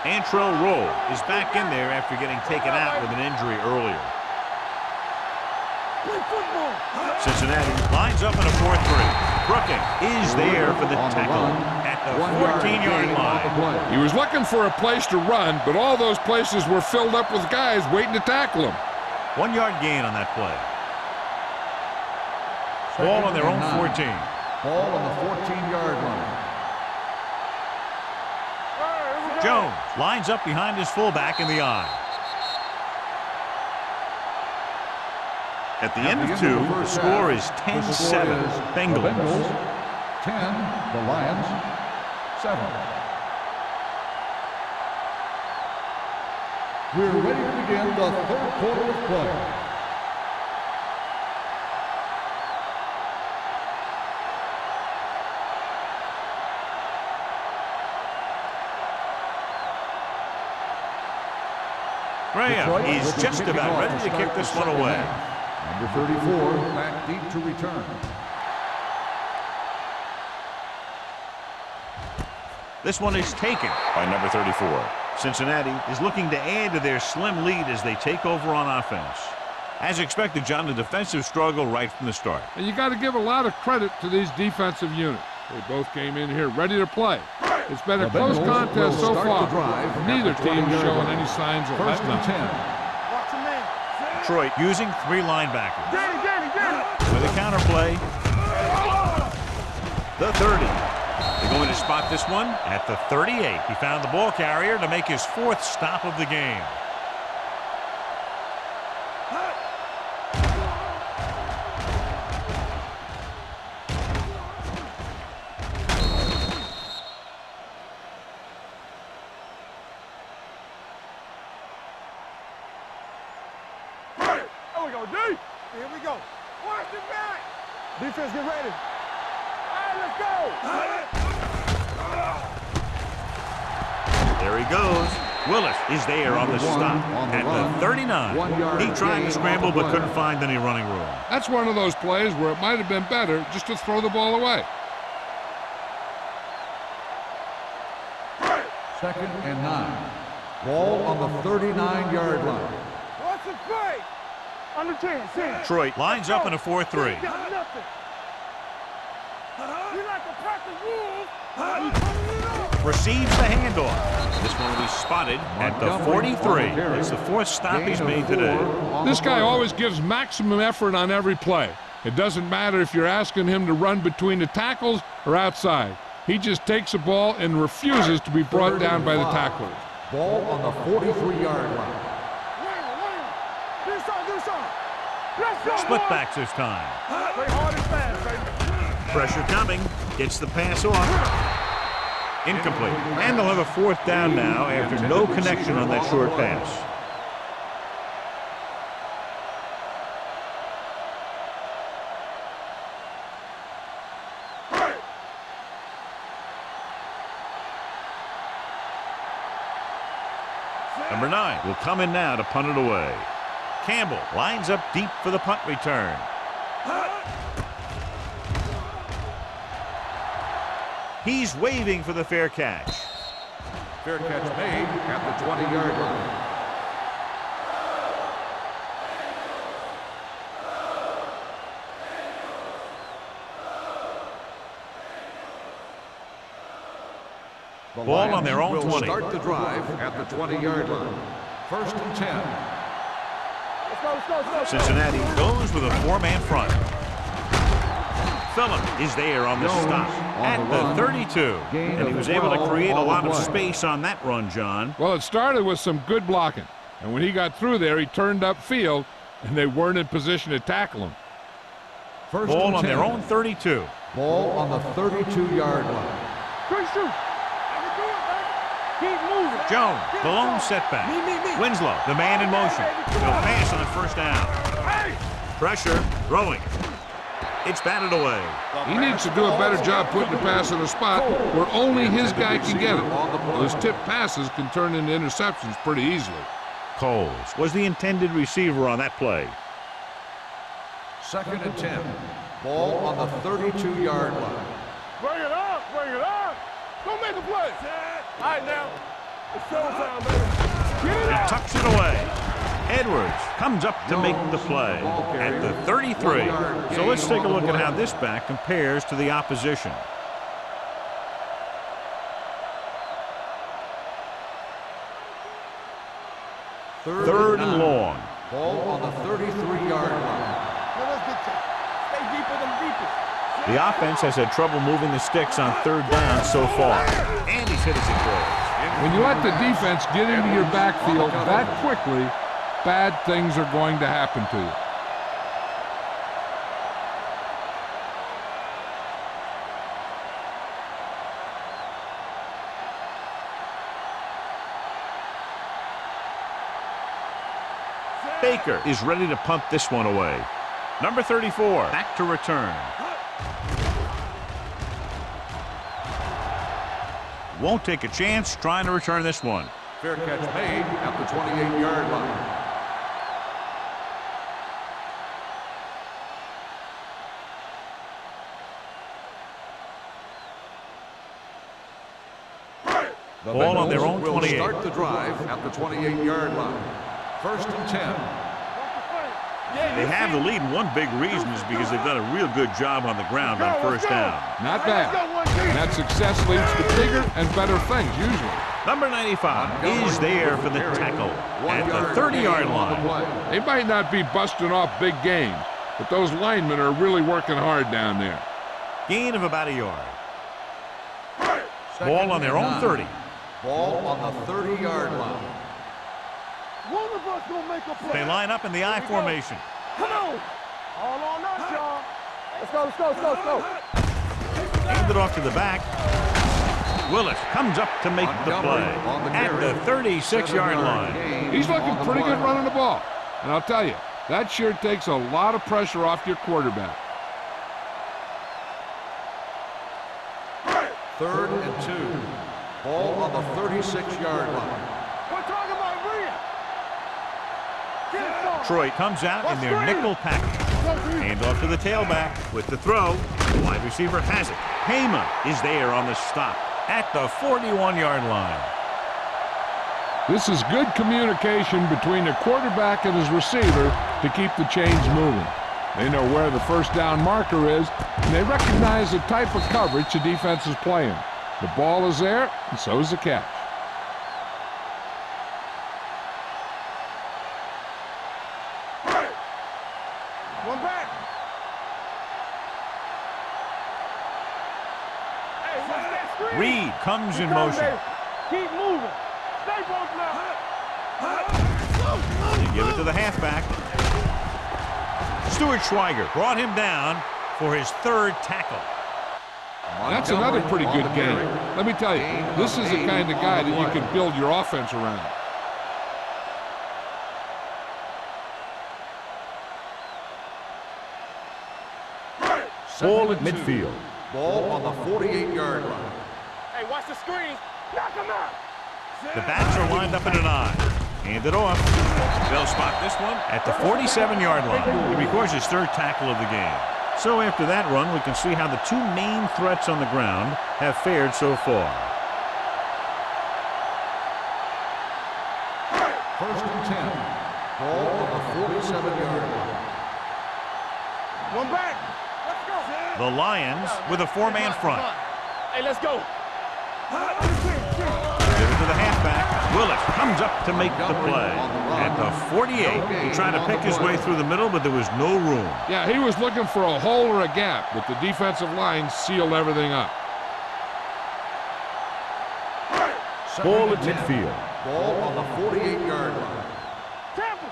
Antrell Roll is back in there after getting taken out with an injury earlier. Cincinnati lines up in a 4-3. Brooking is there for the tackle at the 14-yard line. He was looking for a place to run, but all those places were filled up with guys waiting to tackle him. 1-yard gain on that play. Ball on their own 14. Ball on the 14-yard line. Jones lines up behind his fullback in the I. At the end of 2, the score is 10-7. Bengals. 10, the Lions, 7. We're ready to begin the third quarter of play. Graham is just about ready to kick this one away. Number 34, back deep to return. This one is taken by number 34. Cincinnati is looking to add to their slim lead as they take over on offense. As expected, John, the defensive struggle right from the start. And you got to give a lot of credit to these defensive units. They both came in here ready to play. It's been a close contest so far. Neither team showing any signs of letting up. Detroit using 3 linebackers. With a counterplay. The 30. They're going to spot this one at the 38. He found the ball carrier to make his 4th stop of the game. Here we go. Watch it back. Defense, get ready. All right, let's go. There he goes. Willis is there on the stop at the 39. He tried to scramble but couldn't find any running room. That's one of those plays where it might have been better just to throw the ball away. 2nd and 9. Ball on the 39-yard line. What's the play? Under 10, 10. Detroit lines up in a 4-3. You like to practice rules. Receives the handoff. This one will be spotted at the 43. It's the 4th stop he's made today. This guy always gives maximum effort on every play. It doesn't matter if you're asking him to run between the tackles or outside. He just takes the ball and refuses to be brought down by the tacklers. Ball on the 43-yard line. Split backs this time. Play hard and fast, baby. Pressure coming. Gets the pass off. Incomplete. And they'll have a 4th down now after no connection on that short pass. Number 9 will come in now to punt it away. Campbell lines up deep for the punt return. He's waving for the fair catch. Fair catch made at the 20-yard line. The Ball on their own will 20. Start the drive at the 20-yard line. 1st and 10. Cincinnati goes with a 4-man front. Phillip is there on the stop at the 32. And he was able to create a lot of space on that run, John. Well, it started with some good blocking. And when he got through there, he turned upfield, and they weren't in position to tackle him. Ball on their own 32. Ball on the 32-yard line. Great shoot. Keep moving. Jones, the lone setback. Winslow, the man in motion. He'll pass on first down. Pressure, throwing. It's batted away. He needs to do a better job putting the pass in a spot where only his guy can get it. Those tipped passes can turn into interceptions pretty easily. Coles was the intended receiver on that play. 2nd and 10. Ball on the 32-yard line. Bring it up. Bring it up. Go make a play. All right, now. It's showtime, baby. Get it He up. tucks it away. Edwards comes up to make the play at the 33. So let's take a look at how this back compares to the opposition. Third and long. Ball on the 33-yard line. Let's get you. Stay deeper than deepest. The offense has had trouble moving the sticks on third down so far. And he's hit as it throws. When you let the defense get into your backfield that quickly, bad things are going to happen to you. Baker is ready to punt this one away. Number 34, back to return. Won't take a chance trying to return this one. Fair catch made at the 28-yard line. The Ball on their Bengals own will 28. start the drive at the 28-yard line. 1st and 10. They have the lead, and one big reason is because they've done a real good job on the ground on first down. Not bad. And that success leads to bigger and better things, usually. Number 95 is there for the tackle at the 30-yard line. They might not be busting off big games, but those linemen are really working hard down there. Gain of about a yard. Ball on their own 30. Ball on the 30-yard line. One of us gonna make a play. They line up in the I formation. Come on. All on us, y'all. Let's go, let's go, let's go, let's go. Hand it off to the back. Willis comes up to make the play at the 36-yard line. He's looking pretty good running the ball. And I'll tell you, that sure takes a lot of pressure off your quarterback. 3rd and 2. Ball on the 36-yard line. We're talking about Rhea. Get it started. Detroit comes out in their nickel package. Hand off to the tailback with the throw. The wide receiver has it. Heyman is there on the stop at the 41-yard line. This is good communication between the quarterback and his receiver to keep the chains moving. They know where the first down marker is, and they recognize the type of coverage the defense is playing. The ball is there, and so is the catch. One back. Hey, watch that screen. Reed comes in Come, motion. baby. Keep moving. Stay both now. They give it to the halfback. Stuart Schweiger brought him down for his third tackle. That's another pretty good game. Let me tell you, this is the kind of guy that you can build your offense around. Ball at midfield. Ball on the 48-yard line. Hey, watch the screen. Knock him out. The backs are lined up in an I. Hand it off. They'll spot this one at the 47-yard line. He records his third tackle of the game. So after that run, we can see how the two main threats on the ground have fared so far. 1st and 10. Ball on the 47-yard line. One back. Let's go. The Lions with a four-man front. Hey, let's go. Give it to the halfback. Willis comes up to make the play at the 48. He tried to pick his way through the middle, but there was no room. Yeah, he was looking for a hole or a gap, but the defensive line sealed everything up. Ball at midfield. Ball on the 48-yard line. Tampa.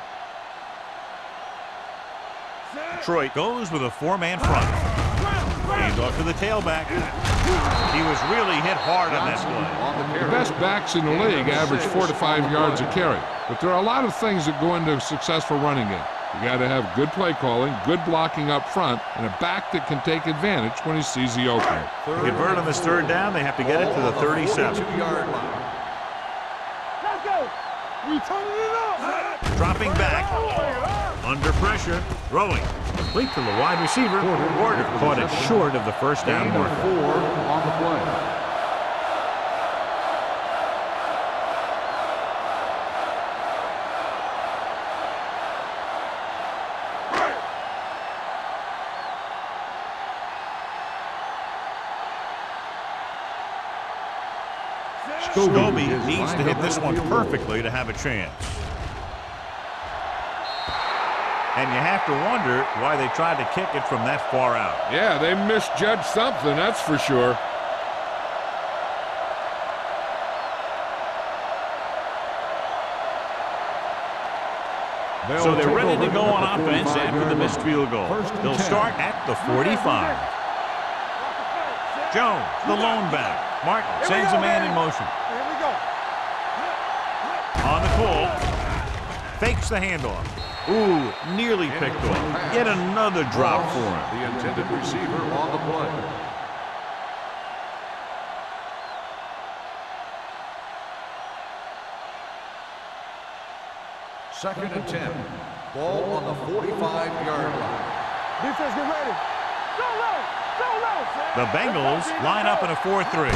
Detroit goes with a four-man front. Hand off to the tailback. He was really hit hard on that play. The best backs in the league average 4 to 5 yards a carry. But there are a lot of things that go into a successful running game. You got to have good play calling, good blocking up front, and a back that can take advantage when he sees the opening. To convert on this third down, they have to get it to the 37. Yard line. Let's go. We turning it up. Dropping back. Under pressure. Throwing. Complete to the wide receiver. Porter caught it short of the first down Gain of marker. 4 on the play. Scobie needs to hit this one perfectly to have a chance. And you have to wonder why they tried to kick it from that far out. Yeah, they misjudged something, that's for sure. So they're ready to go on offense after the missed field goal. They'll start at the 45. Jones, the lone back. Martin sends a man in motion. Here we go. On the pull. Fakes the handoff. Ooh, nearly picked off. Yet another drop for him. The intended receiver on the play. Second and 10. Ball on the 45-yard line. Defense, get ready. Go low. Go low. The Bengals line up in a 4-3.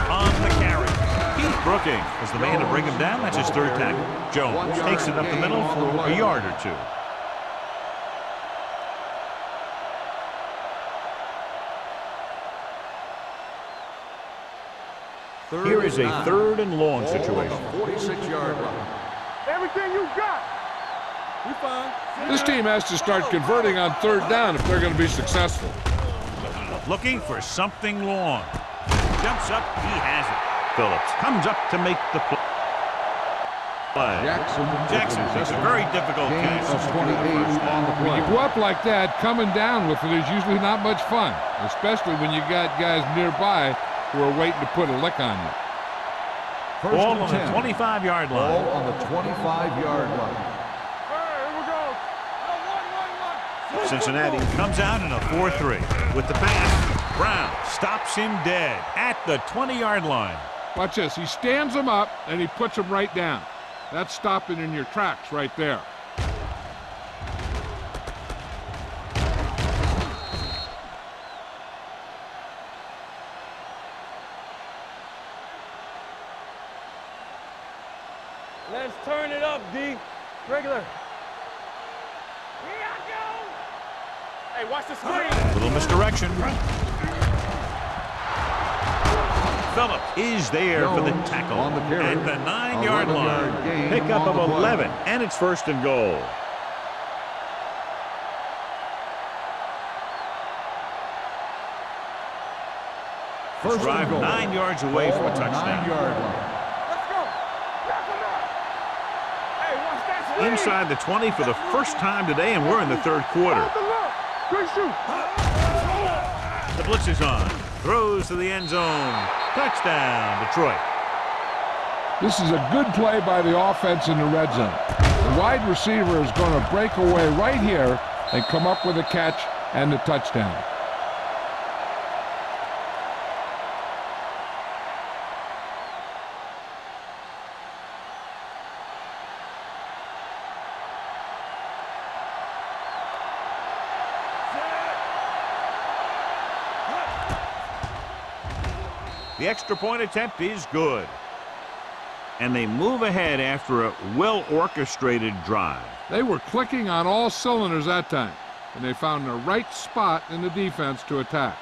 On the carry. Keith Brooking is the man to bring him down. That's his third tackle. Jones takes it up the middle for a yard or two. Here is a third and long situation. 46-yard line. Everything you got. We fine. This team has to start converting on third down if they're going to be successful. Looking for something long. Jumps up. He has it. Phillips comes up to make the play. Jackson takes a very difficult Gain catch. of 28 on the When play. you go up like that, coming down with it is usually not much fun, especially when you got guys nearby who are waiting to put a lick on you. First Ball and on the 10. 25-yard Ball line. on the 25-yard line. Here we go. One. Cincinnati comes out in a 4-3. With the pass, Brown stops him dead at the 20-yard line. Watch this. He stands them up, and he puts them right down. That's stopping in your tracks right there. Let's turn it up, D. Regular. Here I go. Hey, watch the screen. Little misdirection. Phillips is there for the Jones tackle on the carry. at the 9-yard 11-yard line. gain Pickup on of the play. 11, and it's first and goal. First Drive and goal. 9 yards away from a Ball on the touchdown. 9-yard line. Let's go. Knock him out. Hey, watch that screen. Inside the 20 for the first time today, and we're in the third quarter. Hold the look. Good shoot. The blitz is on. Throws to the end zone. Touchdown, Detroit. This is a good play by the offense in the red zone. The wide receiver is going to break away right here and come up with a catch and the touchdown. The extra point attempt is good. And they move ahead after a well-orchestrated drive. They were clicking on all cylinders that time, and they found the right spot in the defense to attack.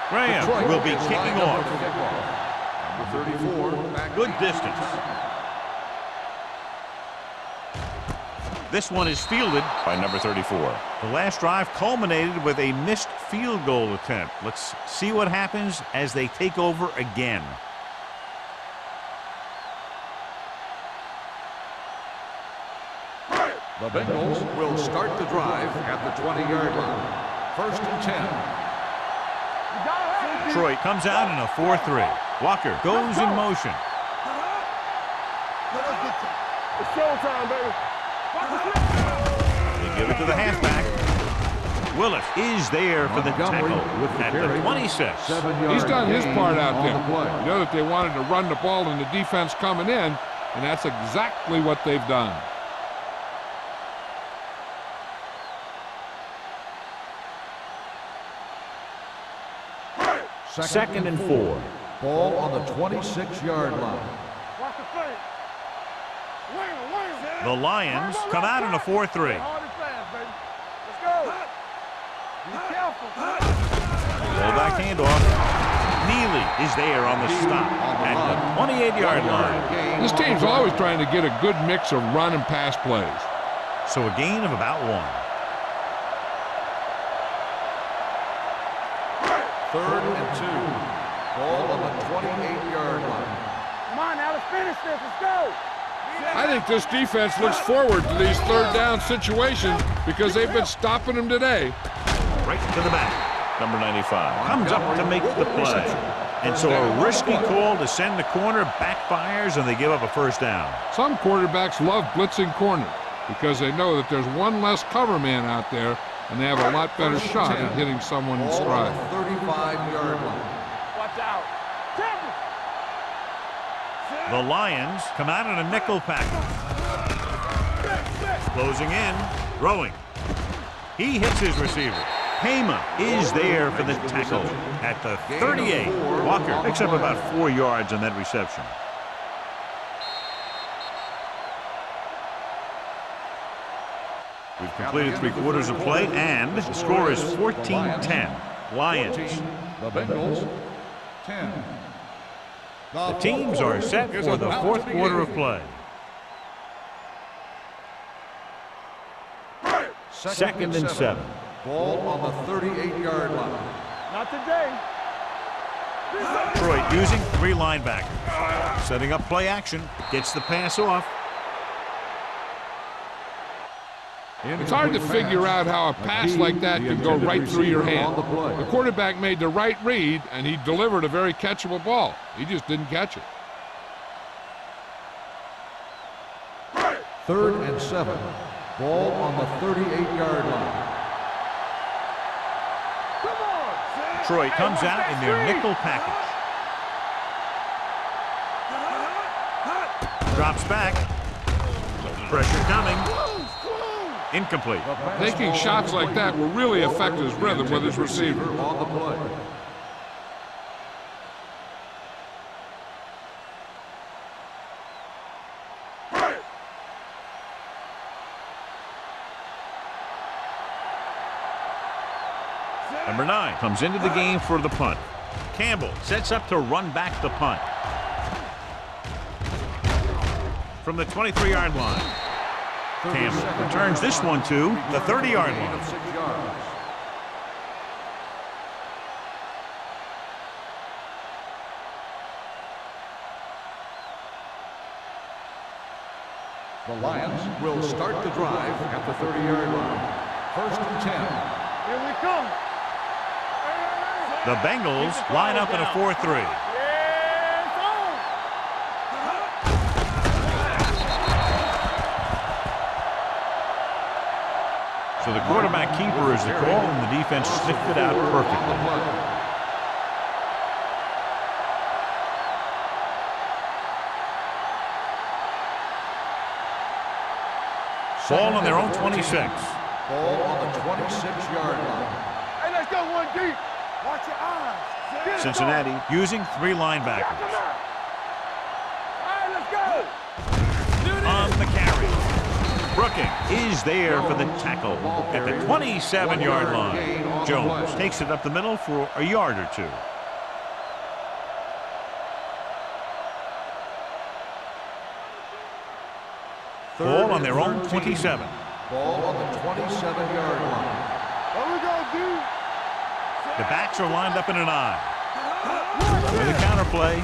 Graham Detroit will be is kicking lined up off. for kickoff. Number 34. back Good deep. distance. This one is fielded by number 34. The last drive culminated with a missed field goal attempt. Let's see what happens as they take over again. The Bengals will start the drive at the 20-yard line. 1st and 10. Detroit comes out in a 4-3. Walker goes in motion. It's showtime, baby. They give it to the halfback. Willis is there for the tackle at the 26. He's done his part out there. You know that they wanted to run the ball in the defense coming in, and that's exactly what they've done. Second and 4. Ball on the 26-yard line. Watch the play. Wing. The Lions come out in a 4-3. Hard and fast, baby. Let's go. Be careful. Rollback handoff. Neely is there on the stop at the 28-yard line. This team's always trying to get a good mix of run and pass plays. So a gain of about 1. 3rd and 2. Ball on the 28-yard line. Come on now, let's finish this. Let's go. I think this defense looks forward to these third down situations because they've been stopping them today. Right to the back. Number 95 comes up to make the play. And so a risky call to send the corner backfires, and they give up a 1st down. Some quarterbacks love blitzing corners because they know that there's one less cover man out there, and they have a lot better shot at hitting someone in stride. 35-yard line. Watch out. The Lions come out in a nickel package. Closing in, throwing. He hits his receiver. Heyman is there for the tackle at the 38. Walker picks up about 4 yards on that reception. We've completed 3/4 of play, and the score is 14-10. Lions. The Bengals, 10. The teams are set for the 4th quarter of play. 2nd and 7. Ball on the 38-yard line. Not today. Detroit using 3 linebackers. Setting up play action. Gets the pass off. It's hard to figure out how a pass like that can go right through your hand. The quarterback made the right read, and he delivered a very catchable ball. He just didn't catch it. 3rd and 7. Ball on the 38-yard line. Detroit comes out in their nickel package. Drops back. Pressure coming. Incomplete. Taking shots like that will really affect his rhythm with his receiver. On the play. Number 9 comes into the game for the punt. Campbell sets up to run back the punt. From the 23-yard line. Campbell returns this one to the 30-yard line. 6 yards. The Lions will start the drive at the 30-yard line. 1st and 10. Here we come. The Bengals line up in a 4-3. Yeah, it's on. So the quarterback keeper is the call, and the defense sniffed it out perfectly. Ball on their own 26. Ball on the 26-yard line. Hey, let's go one deep. Watch your eyes. Get it Cincinnati going. using 3 Come linebackers. on. All right, let's go. On the carry. Brooking is there for the tackle at the 27-yard line. Jones takes it up the middle for a yard or 2. Ball on their own 27. Ball on the 27-yard line. There we go, dude. The backs are lined up in an I. With a counter play.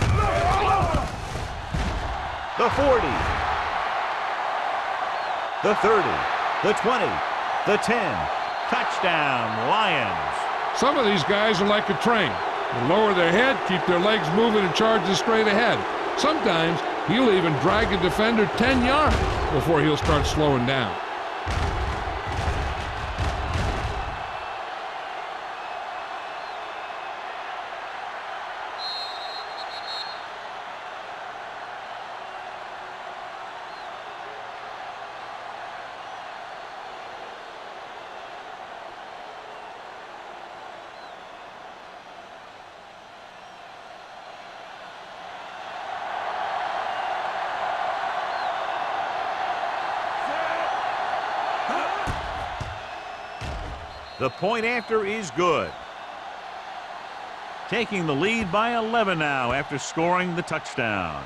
The 40. The 30. The 20. The 10. Touchdown, Lions. Some of these guys are like a train. They lower their head, keep their legs moving, and charge straight ahead. Sometimes he'll even drag a defender 10 yards before he'll start slowing down. The point after is good. Taking the lead by 11 now after scoring the touchdown.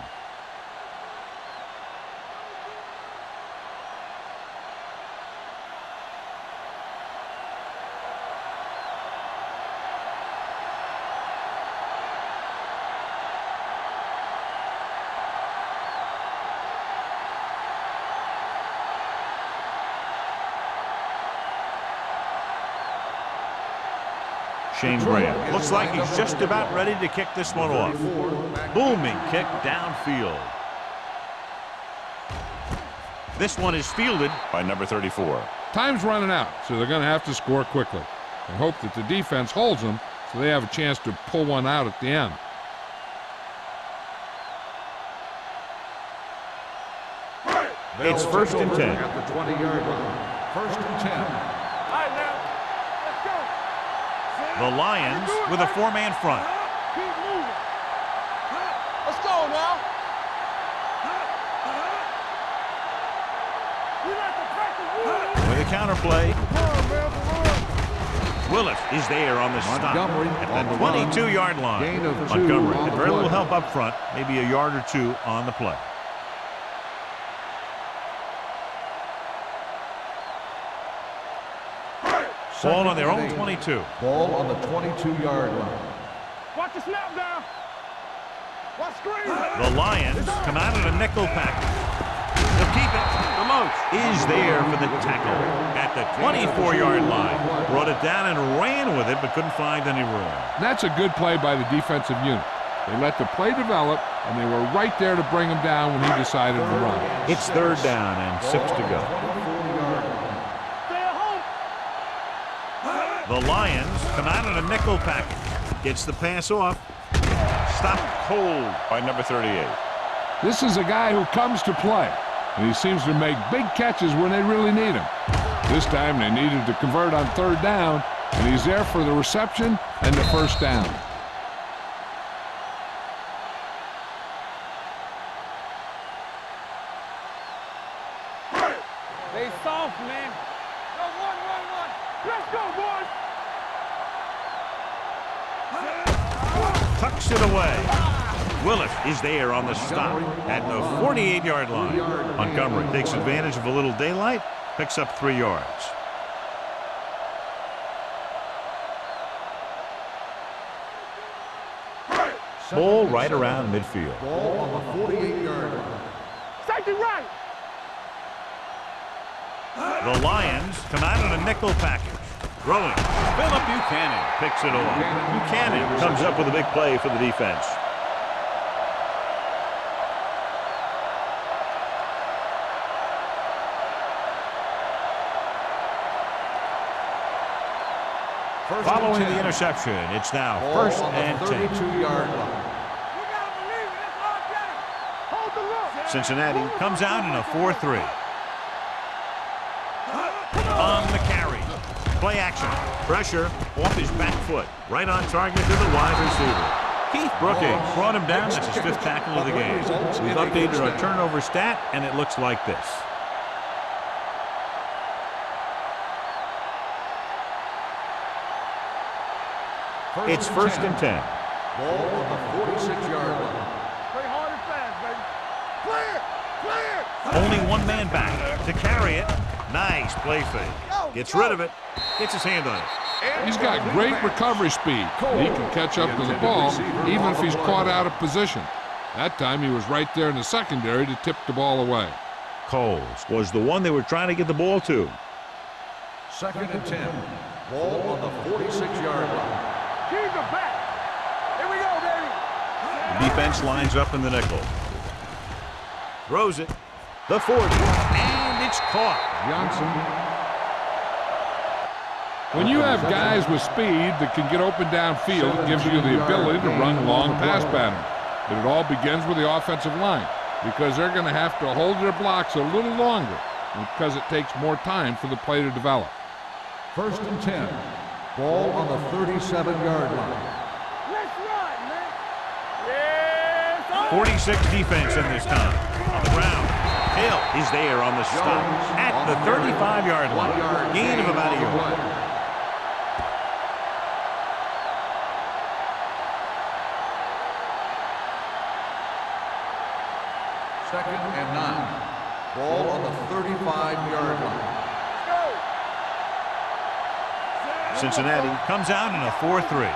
Shane Graham looks like he's just about ready to kick this one off. Booming kick downfield. This one is fielded by number 34. Time's running out, so they're going to have to score quickly. They hope that the defense holds them so they have a chance to pull one out at the end. It's first and 10. At the 20-yard line. First and 10. All right, now. Let's go. The Lions with a four-man front. Keep moving. Let's go now. We like to practice moving. With a counter play. Run, man, run. Willis is there on the stop Montgomery at on the the run. 22-yard line. Gain of 2 Montgomery on had the very little play. help up front, maybe a yard or two on the play. Ball on their own 22. Ball on the 22-yard line. Watch the snap down. Watch screen. The Lions come out in a nickel package. They'll keep it. DeLoach is there for the tackle at the 24-yard line. Brought it down and ran with it, but couldn't find any room. That's a good play by the defensive unit. They let the play develop, and they were right there to bring him down when he decided to run. It's third down and 6 to go. Stay at home. The Lions come out in a nickel package. Gets the pass off. Stopped cold by number 38. This is a guy who comes to play, and he seems to make big catches when they really need him. This time they needed to convert on third down, and he's there for the reception and the first down. They soft, man. Go, run. Let's go, boys. Tucks it away. Willis is there on the stop at the 48-yard line. Montgomery takes advantage of a little daylight, picks up 3 yards. Ball right around midfield. Ball on the 48-yard line. Safety right. The Lions come out in a nickel package. Throwing. Philip Buchanan picks it off. Buchanan comes up with a big play for the defense. Following the interception, it's now first and 10. 32-yard line. You gotta believe it. It's all day. Hold the look. Cincinnati comes out in a 4-3. On the carry. Play action. Pressure off his back foot. Right on target to the wide receiver. Keith Brookings brought him down. That's his 5th tackle of the game. We've updated our turnover stat, and it looks like this. It's first and 10. Ball on the 46-yard line. Play hard and fast, baby. Clear. only one man back to carry it. Nice play fake. Gets rid of it. Gets his hand on it. He's got great recovery speed. He can catch up to the ball even if he's caught out of position. That time he was right there in the secondary to tip the ball away. Coles was the one they were trying to get the ball to. 2nd and 10. Ball on the 46-yard line. Keep it back. Here we go, baby. The defense lines up in the nickel. Throws it. The 40. And it's caught. Johnson. When you have guys with speed that can get open downfield, it gives you the ability to run long pass patterns. But it all begins with the offensive line, because they're going to have to hold their blocks a little longer because it takes more time for the play to develop. 1st and 10. Ball on the 37-yard line. Let's run, man. Yes, 46 defense in this time. On the ground. Hill is there on the stop at the 35-yard line. Gain of about a yard. Second and 9. Ball on the 35-yard line. Cincinnati comes out in a 4-3.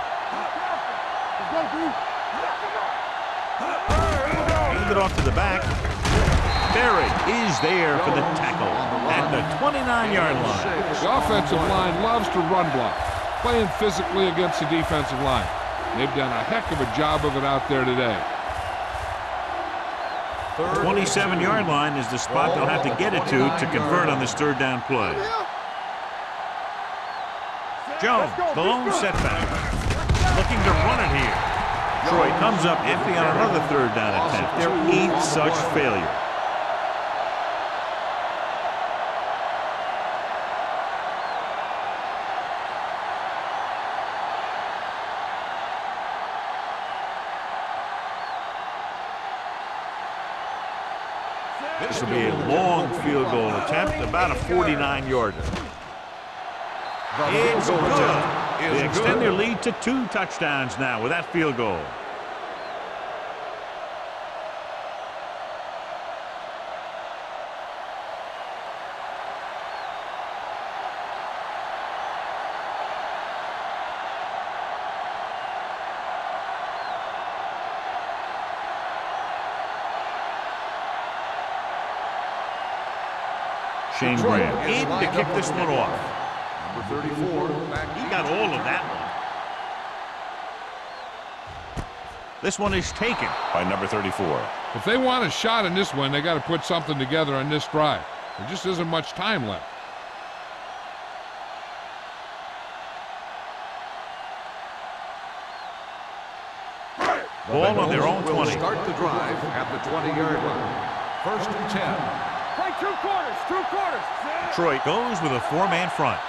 Hand it off to the back. Berry is there for the tackle at the 29-yard line. The offensive line loves to run block, playing physically against the defensive line. They've done a heck of a job of it out there today. 27-yard line is the spot they'll have to get it to convert on this 3rd down play. Jones, the lone setback. Looking to run it here. Troy comes up iffy on another 3rd down attempt. Their 8th such failure. This will be a long field goal attempt, about a 49-yarder. It's good. They extend their lead to 2 touchdowns now with that field goal. Shane Graham in to kick this one off. Number 34. He got all of that one. This one is taken by number 34. If they want a shot in this one, they got to put something together on this drive. There just isn't much time left. Ball on their own 20. Start the drive at the 20-yard line. 1st and 10. Play 2 quarters, 2 quarters. Detroit goes with a 4-man front.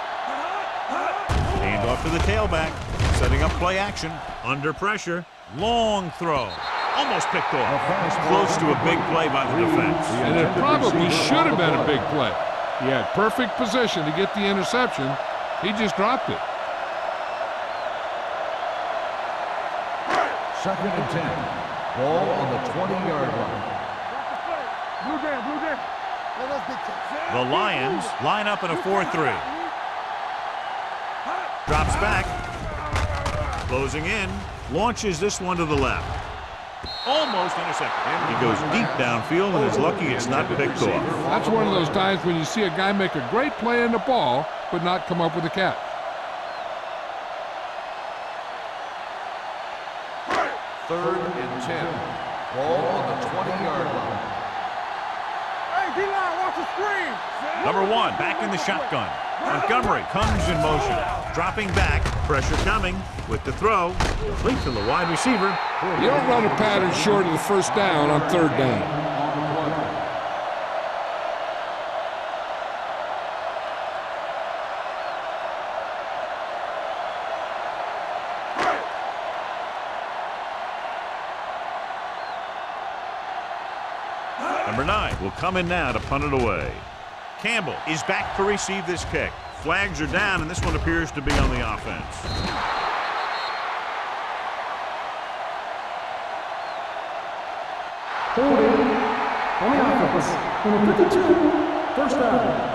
Hand off to the tailback. Setting up play action. Under pressure. Long throw. Almost picked off. Close to a big play by the defense. And it probably should have been a big play. He had perfect position to get the interception. He just dropped it. 2nd and 10. Ball on the 20-yard line. Blue jam, blue jam. The Lions line up in a 4-3. Drops back. Closing in. Launches this one to the left. Almost intercepted. He goes deep downfield and is lucky it's not picked off. That's one of those times when you see a guy make a great play on the ball, but not come up with a catch. 3rd and 10. Ball on the 20-yard line. Hey, D-line, watch the screen. Number 1 back in the shotgun. Montgomery comes in motion. Dropping back. Pressure coming with the throw. Complete to the wide receiver. You don't run a pattern short of the 1st down on 3rd down. Number 9 will come in now to punt it away. Campbell is back to receive this kick. Flags are down, and this one appears to be on the offense. On the offense, number 52, first down.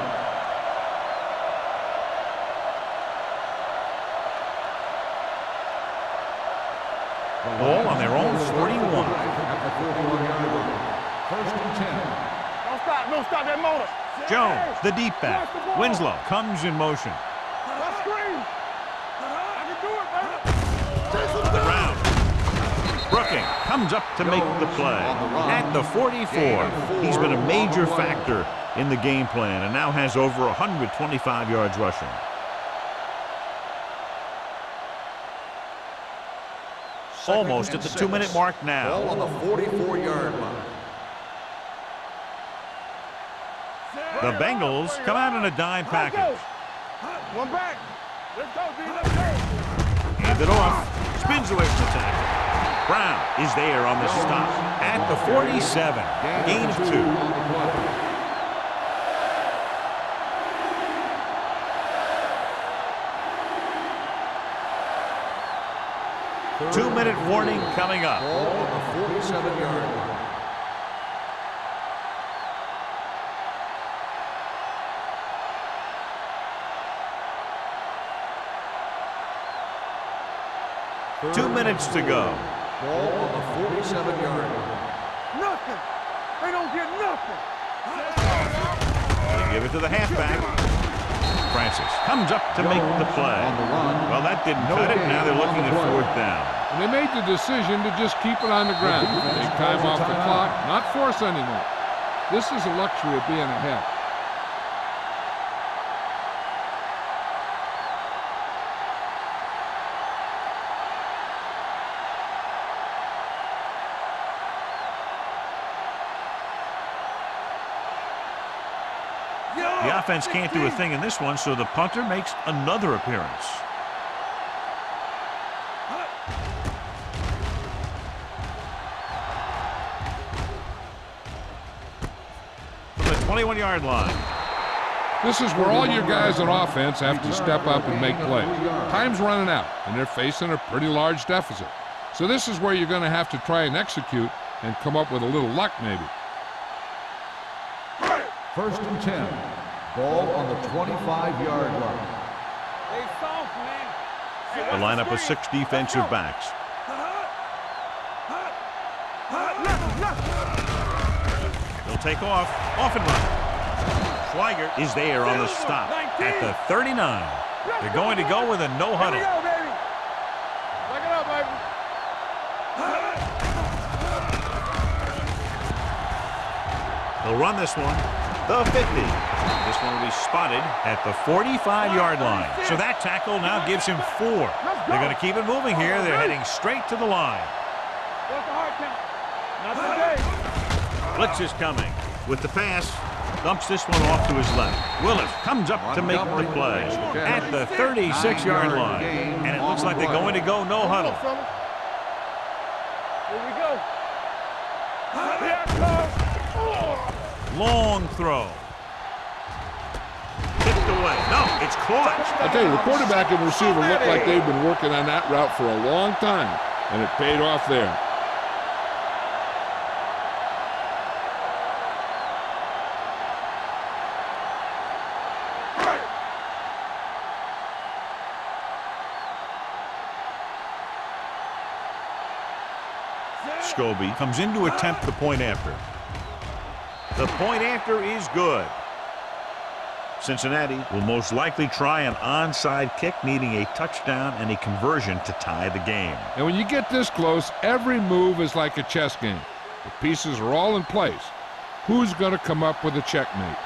Ball on their own 41. At the 41-yard line. First and 10. Don't stop that motor. Jones, the deep back. Winslow comes in motion. Let's screen. I can do it, baby. Brown. Brooking comes up to make the play. At the 44, he's been a major factor in the game plan and now has over 125 yards rushing. Almost at the 2-minute mark now. Ball on the 44-yard line. The Bengals come out in a dime package. One back. Let's go, D. Let's go. Hand it off. Spins away from the tackle. Brown is there on the stop. At the 47. Gain of 2. 2-minute warning coming up. Ball on the 47-yard line. Two minutes to go. Ball on the 47-yard line. Nothing. They don't get nothing. They give it to the halfback. Francis comes up to make the play. On the run. Well, that didn't cut it. Now they're looking at 4th down. And they made the decision to just keep it on the ground. Take time off the clock, not force anything. This is a luxury of being ahead. The offense can't do a thing in this one, so the punter makes another appearance. From the 21-yard line. This is where all your guys on offense have to step up and make plays. Time's running out, and they're facing a pretty large deficit. So this is where you're going to have to try and execute and come up with a little luck maybe. First and 10. Ball on the 25-yard line. They soft, man. The lineup of 6 defensive backs. They'll take off and run. Schweiger is there on the stop at the 39. They're going to go with a no huddle. Here we go, baby. Look it up, baby. They'll run this one. The 50. This one will be spotted at the 45-yard line. So that tackle now gives him 4. They're going to keep it moving here. They're heading straight to the line. What's the hard count? Not today. Blitz is coming. With the pass, dumps this one off to his left. Willis comes up to make the play at the 36-yard line. And it looks like they're going to go no huddle. Here we go. Here it comes. Long throw. Tipped away. No, it's caught. I tell you, the quarterback and receiver look like they've been working on that route for a long time, and it paid off there. Scobie comes in to attempt the point after. The point after is good. Cincinnati will most likely try an onside kick, needing a touchdown and a conversion to tie the game. And when you get this close, every move is like a chess game. The pieces are all in place. Who's going to come up with a checkmate?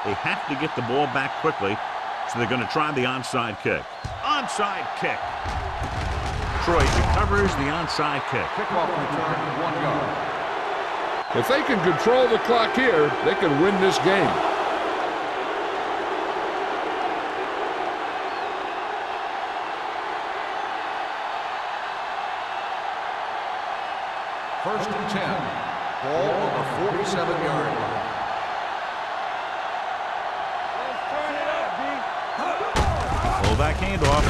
They have to get the ball back quickly, so they're going to try the onside kick. Onside kick. Troy recovers the onside kick. Kickoff return, 1 yard. If they can control the clock here, they can win this game. First and 10. Ball on the 47-yard line. Fullback handoff.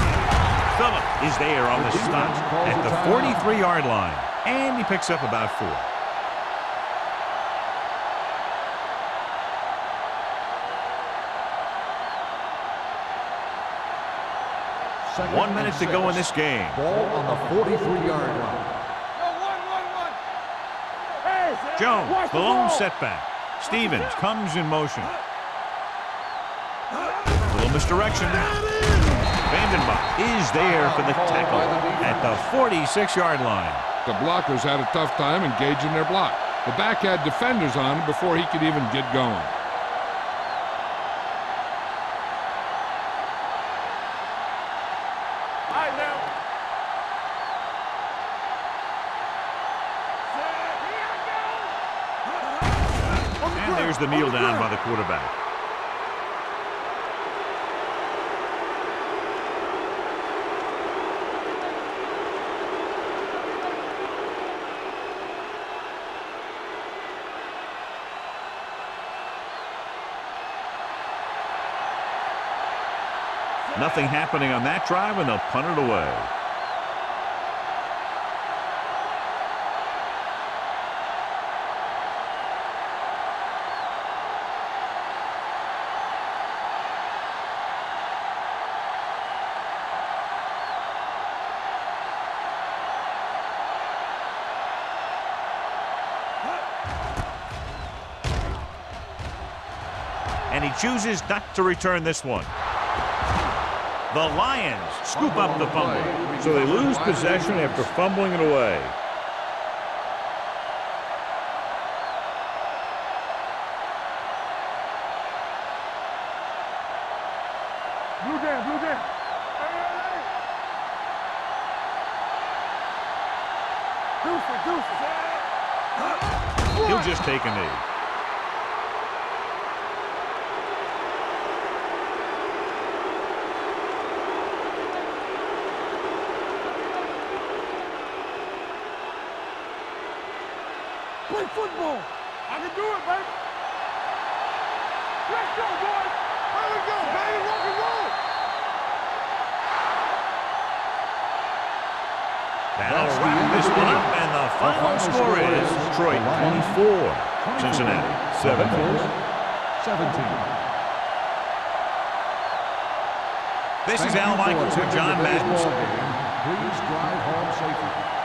Phillip is there on the stunt at the 43-yard line. And he picks up about 4. Second 1 minute to go in 6. this game. Ball on the 43-yard line. Jones, the lone setback. Stevens comes in motion. Little misdirection. Vandenbach is there for the tackle at the 46-yard line. The blockers had a tough time engaging their block. The back had defenders on him before he could even get going. And there's the kneel down by the quarterback. Nothing happening on that drive, and they'll punt it away. And he chooses not to return this one. The Lions scoop up the fumble, so they lose possession after fumbling it away. Blue game, blue game. Deuces. He'll just take a knee. Play football. I can do it, baby. Let's go, boys. Here we go, baby. Rock and roll. That'll wrap this one up, and the final score is Detroit 24, Cincinnati 7. 17. This is Al Michaels with John Madden. Please drive home safely.